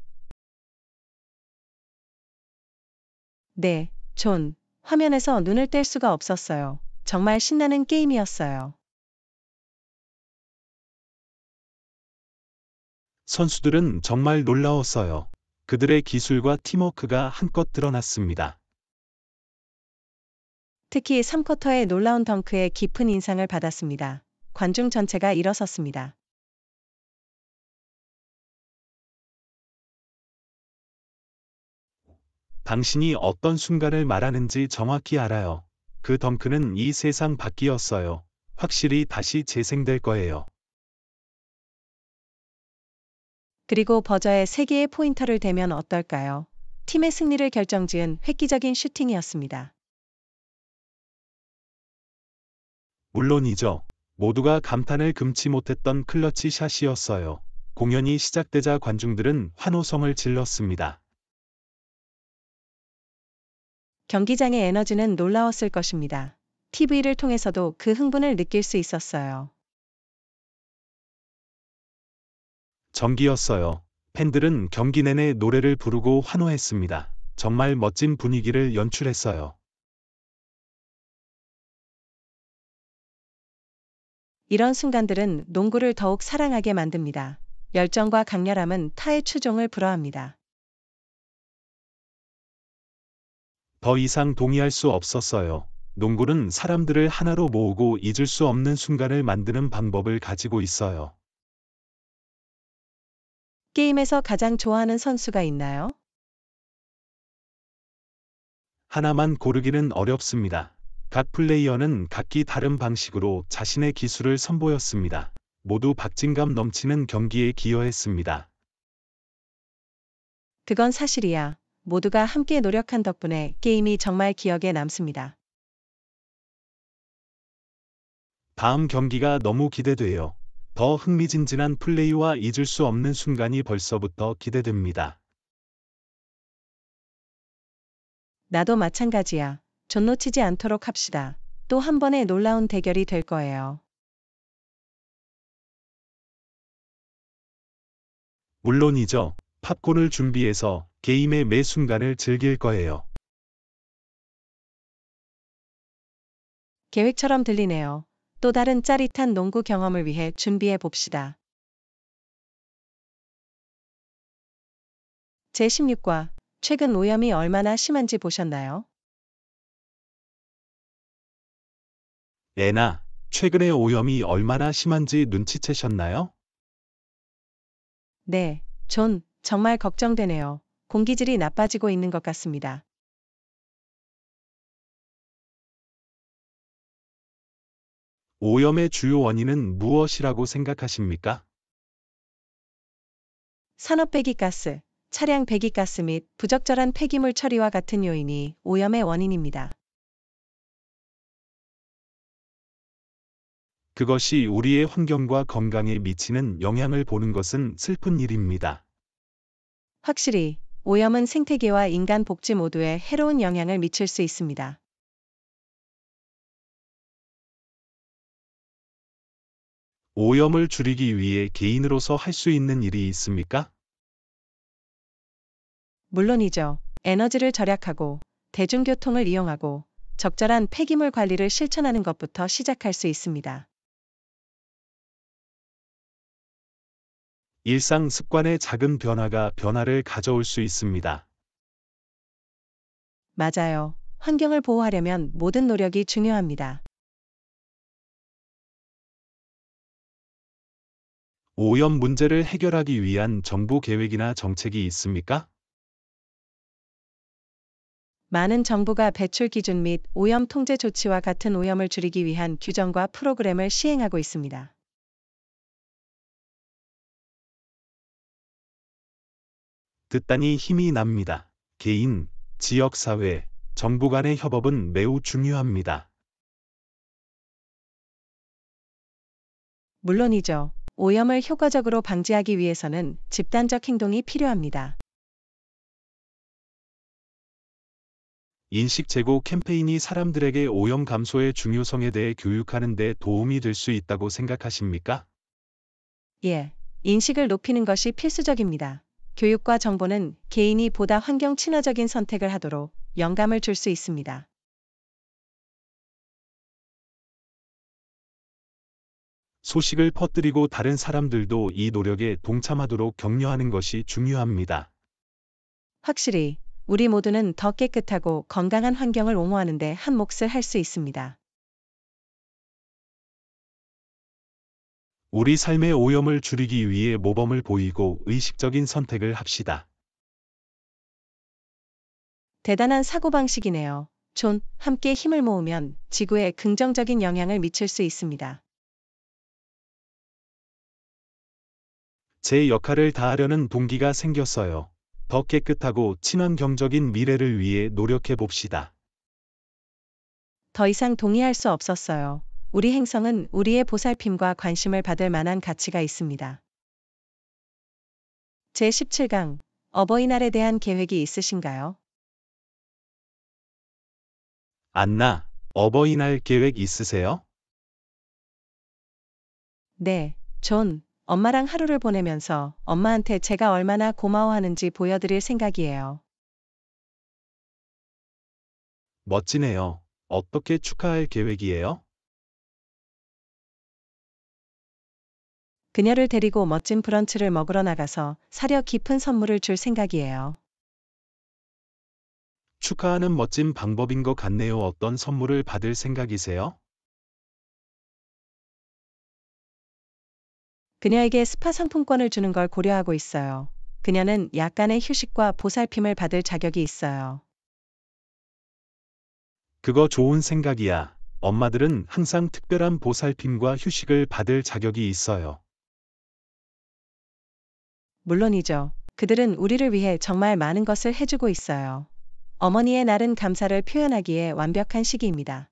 네, 존. 화면에서 눈을 뗄 수가 없었어요. 정말 신나는 게임이었어요. 선수들은 정말 놀라웠어요. 그들의 기술과 팀워크가 한껏 드러났습니다. 특히 3쿼터의 놀라운 덩크에 깊은 인상을 받았습니다. 관중 전체가 일어섰습니다. 당신이 어떤 순간을 말하는지 정확히 알아요. 그 덩크는 이 세상 밖이었어요. 확실히 다시 재생될 거예요. 그리고 버저에 3개의 포인터를 대면 어떨까요? 팀의 승리를 결정지은 획기적인 슈팅이었습니다. 물론이죠. 모두가 감탄을 금치 못했던 클러치 샷이었어요. 공연이 시작되자 관중들은 환호성을 질렀습니다. 경기장의 에너지는 놀라웠을 것입니다. TV를 통해서도 그 흥분을 느낄 수 있었어요. 정기였어요. 팬들은 경기 내내 노래를 부르고 환호했습니다. 정말 멋진 분위기를 연출했어요. 이런 순간들은 농구를 더욱 사랑하게 만듭니다. 열정과 강렬함은 타의 추종을 불허합니다. 더 이상 동의할 수 없었어요. 농구는 사람들을 하나로 모으고 잊을 수 없는 순간을 만드는 방법을 가지고 있어요. 게임에서 가장 좋아하는 선수가 있나요? 하나만 고르기는 어렵습니다. 각 플레이어는 각기 다른 방식으로 자신의 기술을 선보였습니다. 모두 박진감 넘치는 경기에 기여했습니다. 그건 사실이야. 모두가 함께 노력한 덕분에 게임이 정말 기억에 남습니다. 다음 경기가 너무 기대돼요. 더 흥미진진한 플레이와 잊을 수 없는 순간이 벌써부터 기대됩니다. 나도 마찬가지야. 존 놓치지 않도록 합시다. 또 한 번의 놀라운 대결이 될 거예요. 물론이죠. 팝콘을 준비해서 게임의 매 순간을 즐길 거예요. 계획처럼 들리네요. 또 다른 짜릿한 농구 경험을 위해 준비해 봅시다. 제16과 최근 오염이 얼마나 심한지 보셨나요? 애나, 최근에 오염이 얼마나 심한지 눈치채셨나요? 네, 존, 정말 걱정되네요. 공기질이 나빠지고 있는 것 같습니다. 오염의 주요 원인은 무엇이라고 생각하십니까? 산업 배기가스, 차량 배기가스 및 부적절한 폐기물 처리와 같은 요인이 오염의 원인입니다. 그것이 우리의 환경과 건강에 미치는 영향을 보는 것은 슬픈 일입니다. 확실히 오염은 생태계와 인간 복지 모두에 해로운 영향을 미칠 수 있습니다. 오염을 줄이기 위해 개인으로서 할 수 있는 일이 있습니까? 물론이죠. 에너지를 절약하고 대중교통을 이용하고 적절한 폐기물 관리를 실천하는 것부터 시작할 수 있습니다. 일상 습관의 작은 변화가 변화를 가져올 수 있습니다. 맞아요. 환경을 보호하려면 모든 노력이 중요합니다. 오염 문제를 해결하기 위한 정부 계획이나 정책이 있습니까? 많은 정부가 배출 기준 및 오염 통제 조치와 같은 오염을 줄이기 위한 규정과 프로그램을 시행하고 있습니다. 듣다니 힘이 납니다. 개인, 지역사회, 정부 간의 협업은 매우 중요합니다. 물론이죠. 오염을 효과적으로 방지하기 위해서는 집단적 행동이 필요합니다. 인식 제고 캠페인이 사람들에게 오염 감소의 중요성에 대해 교육하는 데 도움이 될 수 있다고 생각하십니까? 예, 인식을 높이는 것이 필수적입니다. 교육과 정보는 개인이 보다 환경 친화적인 선택을 하도록 영감을 줄 수 있습니다. 소식을 퍼뜨리고 다른 사람들도 이 노력에 동참하도록 격려하는 것이 중요합니다. 확실히 우리 모두는 더 깨끗하고 건강한 환경을 옹호하는 데 한 몫을 할 수 있습니다. 우리 삶의 오염을 줄이기 위해 모범을 보이고 의식적인 선택을 합시다. 대단한 사고방식이네요. 존, 함께 힘을 모으면 지구에 긍정적인 영향을 미칠 수 있습니다. 제 역할을 다하려는 동기가 생겼어요. 더 깨끗하고 친환경적인 미래를 위해 노력해 봅시다. 더 이상 동의할 수 없었어요. 우리 행성은 우리의 보살핌과 관심을 받을 만한 가치가 있습니다. 제17강, 어버이날에 대한 계획이 있으신가요? 안나, 어버이날 계획 있으세요? 네, 존, 엄마랑 하루를 보내면서 엄마한테 제가 얼마나 고마워하는지 보여드릴 생각이에요. 멋지네요. 어떻게 축하할 계획이에요? 그녀를 데리고 멋진 브런치를 먹으러 나가서 사려 깊은 선물을 줄 생각이에요. 축하하는 멋진 방법인 것 같네요. 어떤 선물을 받을 생각이세요? 그녀에게 스파 상품권을 주는 걸 고려하고 있어요. 그녀는 약간의 휴식과 보살핌을 받을 자격이 있어요. 그거 좋은 생각이야. 엄마들은 항상 특별한 보살핌과 휴식을 받을 자격이 있어요. 물론이죠. 그들은 우리를 위해 정말 많은 것을 해주고 있어요. 어머니의 날은 감사를 표현하기에 완벽한 시기입니다.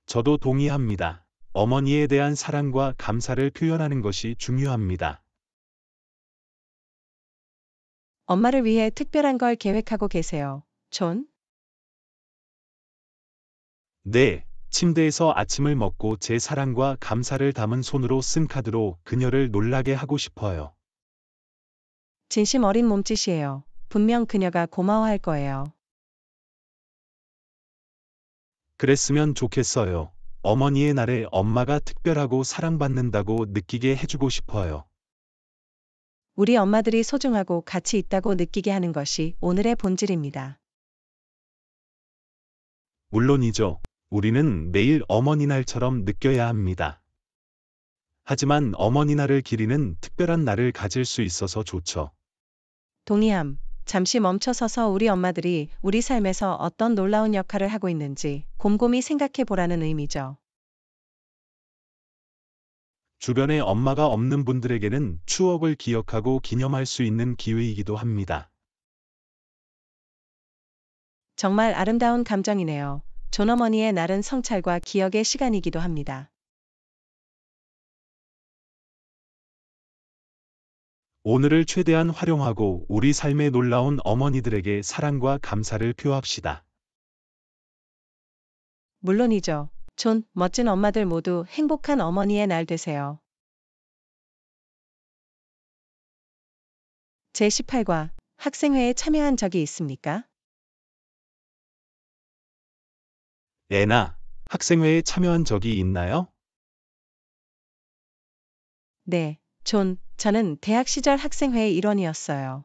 저도 동의합니다. 어머니에 대한 사랑과 감사를 표현하는 것이 중요합니다. 엄마를 위해 특별한 걸 계획하고 계세요. 존? 네, 침대에서 아침을 먹고 제 사랑과 감사를 담은 손으로 쓴 카드로 그녀를 놀라게 하고 싶어요. 진심 어린 몸짓이에요. 분명 그녀가 고마워할 거예요. 그랬으면 좋겠어요. 어머니의 날에 엄마가 특별하고 사랑받는다고 느끼게 해주고 싶어요. 우리 엄마들이 소중하고 가치 있다고 느끼게 하는 것이 오늘의 본질입니다. 물론이죠. 우리는 매일 어머니날처럼 느껴야 합니다. 하지만 어머니날을 기리는 특별한 날을 가질 수 있어서 좋죠. 동의함. 잠시 멈춰서서 우리 엄마들이 우리 삶에서 어떤 놀라운 역할을 하고 있는지 곰곰이 생각해 보라는 의미죠. 주변에 엄마가 없는 분들에게는 추억을 기억하고 기념할 수 있는 기회이기도 합니다. 정말 아름다운 감정이네요. 존어머니의 날은 성찰과 기억의 시간이기도 합니다. 오늘을 최대한 활용하고 우리 삶에 놀라운 어머니들에게 사랑과 감사를 표합시다. 물론이죠. 멋진 엄마들 모두 행복한 어머니의 날 되세요. 제18과 학생회에 참여한 적이 있습니까? 애나, 학생회에 참여한 적이 있나요? 네, 저는 대학 시절 학생회의 일원이었어요.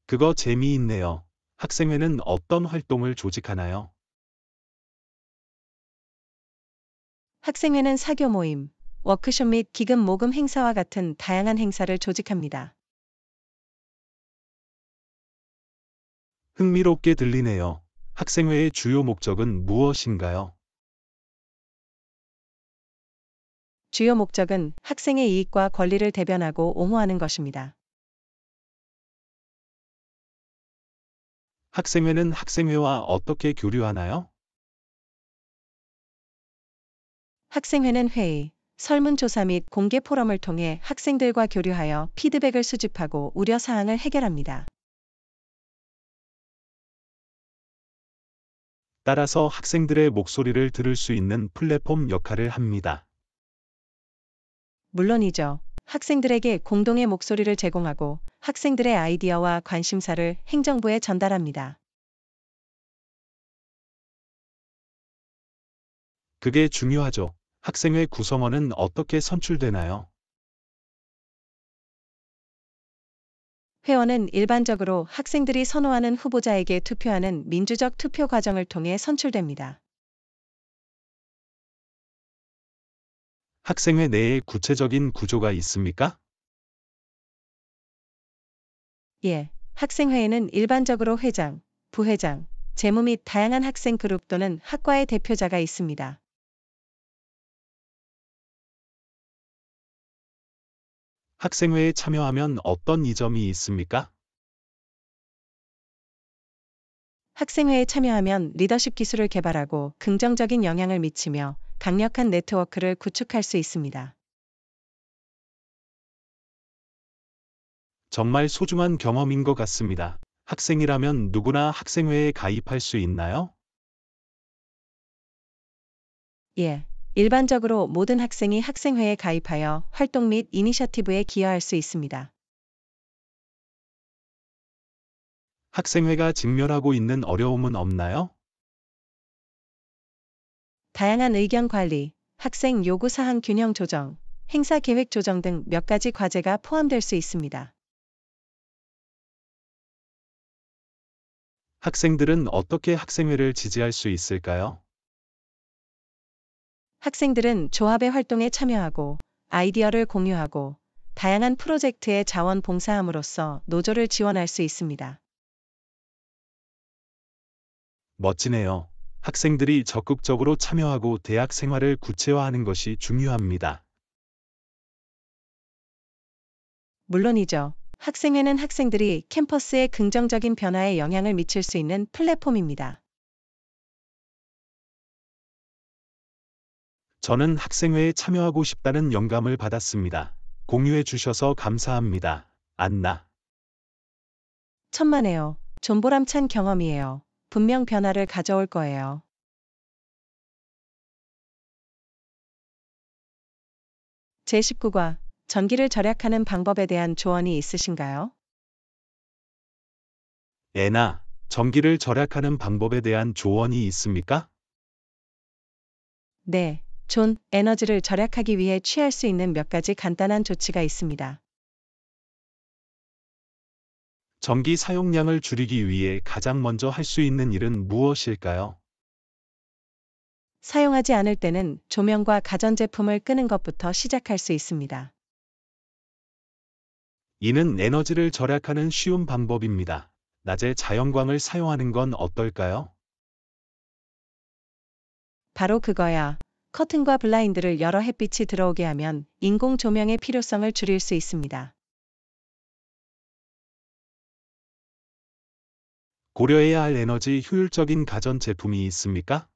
그거 재미있네요. 학생회는 어떤 활동을 조직하나요? 학생회는 사교 모임, 워크숍 및 기금 모금 행사와 같은 다양한 행사를 조직합니다. 흥미롭게 들리네요. 학생회의 주요 목적은 무엇인가요? 주요 목적은 학생의 이익과 권리를 대변하고 옹호하는 것입니다. 학생회는 학생회와 어떻게 교류하나요? 학생회는 회의, 설문조사 및 공개 포럼을 통해 학생들과 교류하여 피드백을 수집하고 우려사항을 해결합니다. 따라서 학생들의 목소리를 들을 수 있는 플랫폼 역할을 합니다. 물론이죠. 학생들에게 공동의 목소리를 제공하고 학생들의 아이디어와 관심사를 행정부에 전달합니다. 그게 중요하죠. 학생회 구성원은 어떻게 선출되나요? 회원은 일반적으로 학생들이 선호하는 후보자에게 투표하는 민주적 투표 과정을 통해 선출됩니다. 학생회 내에 구체적인 구조가 있습니까? 예, 학생회에는 일반적으로 회장, 부회장, 재무 및 다양한 학생 그룹 또는 학과의 대표자가 있습니다. 학생회에 참여하면 어떤 이점이 있습니까? 학생회에 참여하면 리더십 기술을 개발하고 긍정적인 영향을 미치며 강력한 네트워크를 구축할 수 있습니다. 정말 소중한 경험인 것 같습니다. 학생이라면 누구나 학생회에 가입할 수 있나요? 예, 일반적으로 모든 학생이 학생회에 가입하여 활동 및 이니셔티브에 기여할 수 있습니다. 학생회가 직면하고 있는 어려움은 없나요? 다양한 의견 관리, 학생 요구 사항 균형 조정, 행사 계획 조정 등 몇 가지 과제가 포함될 수 있습니다. 학생들은 어떻게 학생회를 지지할 수 있을까요? 학생들은 조합의 활동에 참여하고 아이디어를 공유하고 다양한 프로젝트에 자원 봉사함으로써 노조를 지원할 수 있습니다. 멋지네요. 학생들이 적극적으로 참여하고 대학 생활을 구체화하는 것이 중요합니다. 물론이죠. 학생회는 학생들이 캠퍼스의 긍정적인 변화에 영향을 미칠 수 있는 플랫폼입니다. 저는 학생회에 참여하고 싶다는 영감을 받았습니다. 공유해 주셔서 감사합니다. 안나. 천만에요. 존보람찬 경험이에요. 분명 변화를 가져올 거예요. 제19과 전기를 절약하는 방법에 대한 조언이 있으신가요? 애나, 전기를 절약하는 방법에 대한 조언이 있습니까? 네, 에너지를 절약하기 위해 취할 수 있는 몇 가지 간단한 조치가 있습니다. 전기 사용량을 줄이기 위해 가장 먼저 할 수 있는 일은 무엇일까요? 사용하지 않을 때는 조명과 가전제품을 끄는 것부터 시작할 수 있습니다. 이는 에너지를 절약하는 쉬운 방법입니다. 낮에 자연광을 사용하는 건 어떨까요? 바로 그거야. 커튼과 블라인드를 열어 햇빛이 들어오게 하면 인공 조명의 필요성을 줄일 수 있습니다. 고려해야 할 에너지 효율적인 가전 제품이 있습니까?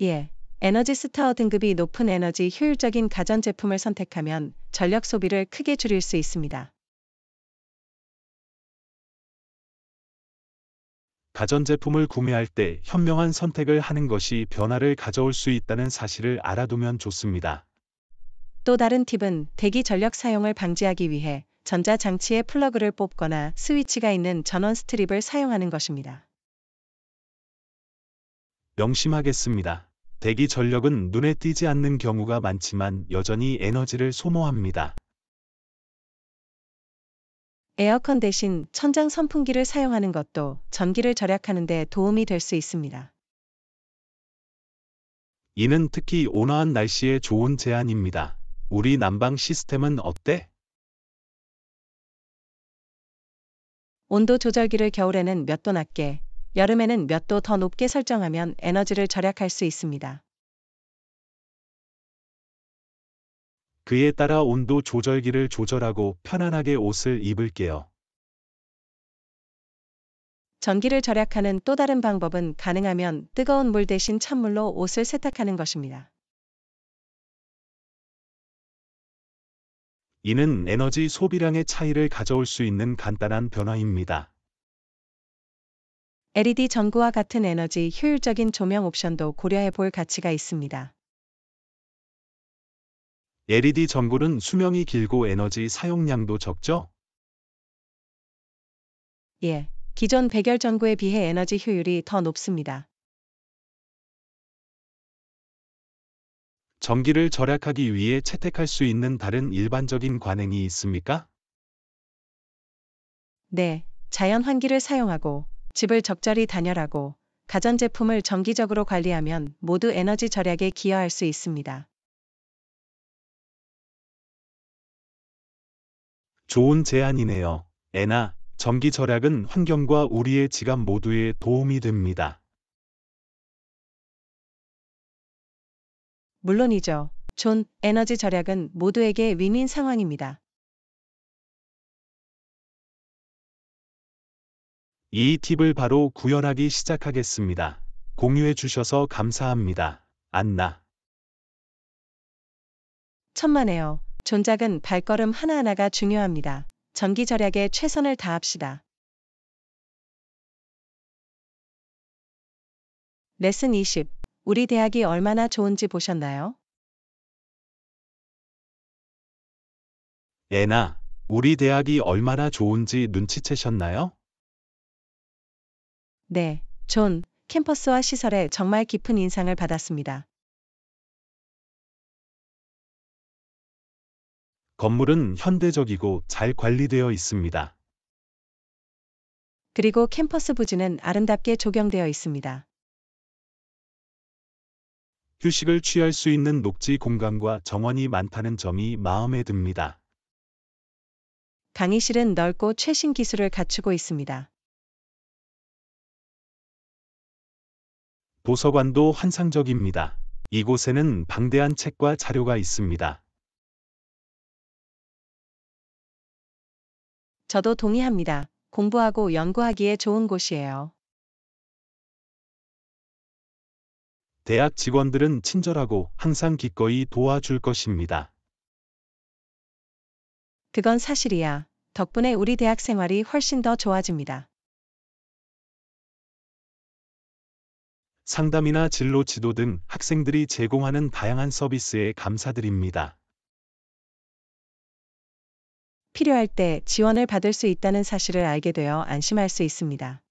예. 에너지 스타어 등급이 높은 에너지 효율적인 가전제품을 선택하면 전력 소비를 크게 줄일 수 있습니다. 가전제품을 구매할 때 현명한 선택을 하는 것이 변화를 가져올 수 있다는 사실을 알아두면 좋습니다. 또 다른 팁은 대기 전력 사용을 방지하기 위해 전자장치의 플러그를 뽑거나 스위치가 있는 전원 스트립을 사용하는 것입니다. 명심하겠습니다. 대기 전력은 눈에 띄지 않는 경우가 많지만 여전히 에너지를 소모합니다. 에어컨 대신 천장 선풍기를 사용하는 것도 전기를 절약하는 데 도움이 될 수 있습니다. 이는 특히 온화한 날씨에 좋은 제안입니다. 우리 난방 시스템은 어때? 온도 조절기를 겨울에는 몇 도 낮게, 여름에는 몇 도 더 높게 설정하면 에너지를 절약할 수 있습니다. 그에 따라 온도 조절기를 조절하고 편안하게 옷을 입을게요. 전기를 절약하는 또 다른 방법은 가능하면 뜨거운 물 대신 찬물로 옷을 세탁하는 것입니다. 이는 에너지 소비량의 차이를 가져올 수 있는 간단한 변화입니다. LED 전구와 같은 에너지 효율적인 조명 옵션도 고려해 볼 가치가 있습니다. LED 전구는 수명이 길고 에너지 사용량도 적죠? 예. 기존 백열 전구에 비해 에너지 효율이 더 높습니다. 전기를 절약하기 위해 채택할 수 있는 다른 일반적인 관행이 있습니까? 네. 자연 환기를 사용하고 집을 적절히 단열하고 가전제품을 정기적으로 관리하면 모두 에너지 절약에 기여할 수 있습니다. 좋은 제안이네요. 에나, 전기 절약은 환경과 우리의 지갑 모두에 도움이 됩니다. 물론이죠. 에너지 절약은 모두에게 윈윈 상황입니다. 이 팁을 바로 구현하기 시작하겠습니다. 공유해 주셔서 감사합니다. 안나. 천만에요. 작은 발걸음 하나하나가 중요합니다. 전기 절약에 최선을 다합시다. 레슨 20. 우리 대학이 얼마나 좋은지 보셨나요? 에나, 우리 대학이 얼마나 좋은지 눈치채셨나요? 네. 캠퍼스와 시설에 정말 깊은 인상을 받았습니다. 건물은 현대적이고 잘 관리되어 있습니다. 그리고 캠퍼스 부지는 아름답게 조경되어 있습니다. 휴식을 취할 수 있는 녹지 공간과 정원이 많다는 점이 마음에 듭니다. 강의실은 넓고 최신 기술을 갖추고 있습니다. 도서관도 환상적입니다. 이곳에는 방대한 책과 자료가 있습니다. 저도 동의합니다. 공부하고 연구하기에 좋은 곳이에요. 대학 직원들은 친절하고 항상 기꺼이 도와줄 것입니다. 그건 사실이야. 덕분에 우리 대학 생활이 훨씬 더 좋아집니다. 상담이나 진로 지도 등 학생들이 제공하는 다양한 서비스에 감사드립니다. 필요할 때 지원을 받을 수 있다는 사실을 알게 되어 안심할 수 있습니다.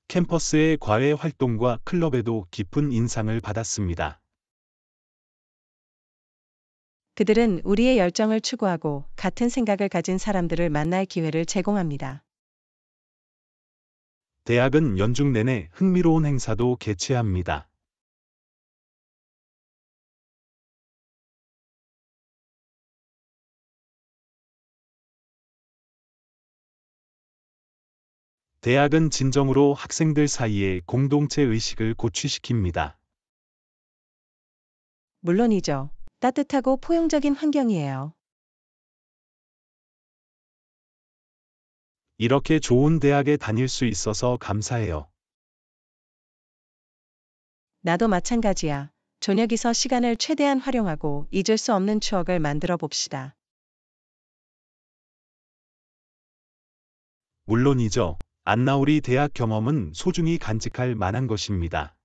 캠퍼스의 과외 활동과 클럽에도 깊은 인상을 받았습니다. 그들은 우리의 열정을 추구하고 같은 생각을 가진 사람들을 만날 기회를 제공합니다. 대학은 연중 내내 흥미로운 행사도 개최합니다. 대학은 진정으로 학생들 사이에 공동체 의식을 고취시킵니다. 물론이죠. 따뜻하고 포용적인 환경이에요. 이렇게 좋은 대학에 다닐 수 있어서 감사해요. 나도 마찬가지야. 저녁이서 시간을 최대한 활용하고 잊을 수 없는 추억을 만들어 봅시다. 물론이죠. 안나우리 대학 경험은 소중히 간직할 만한 것입니다.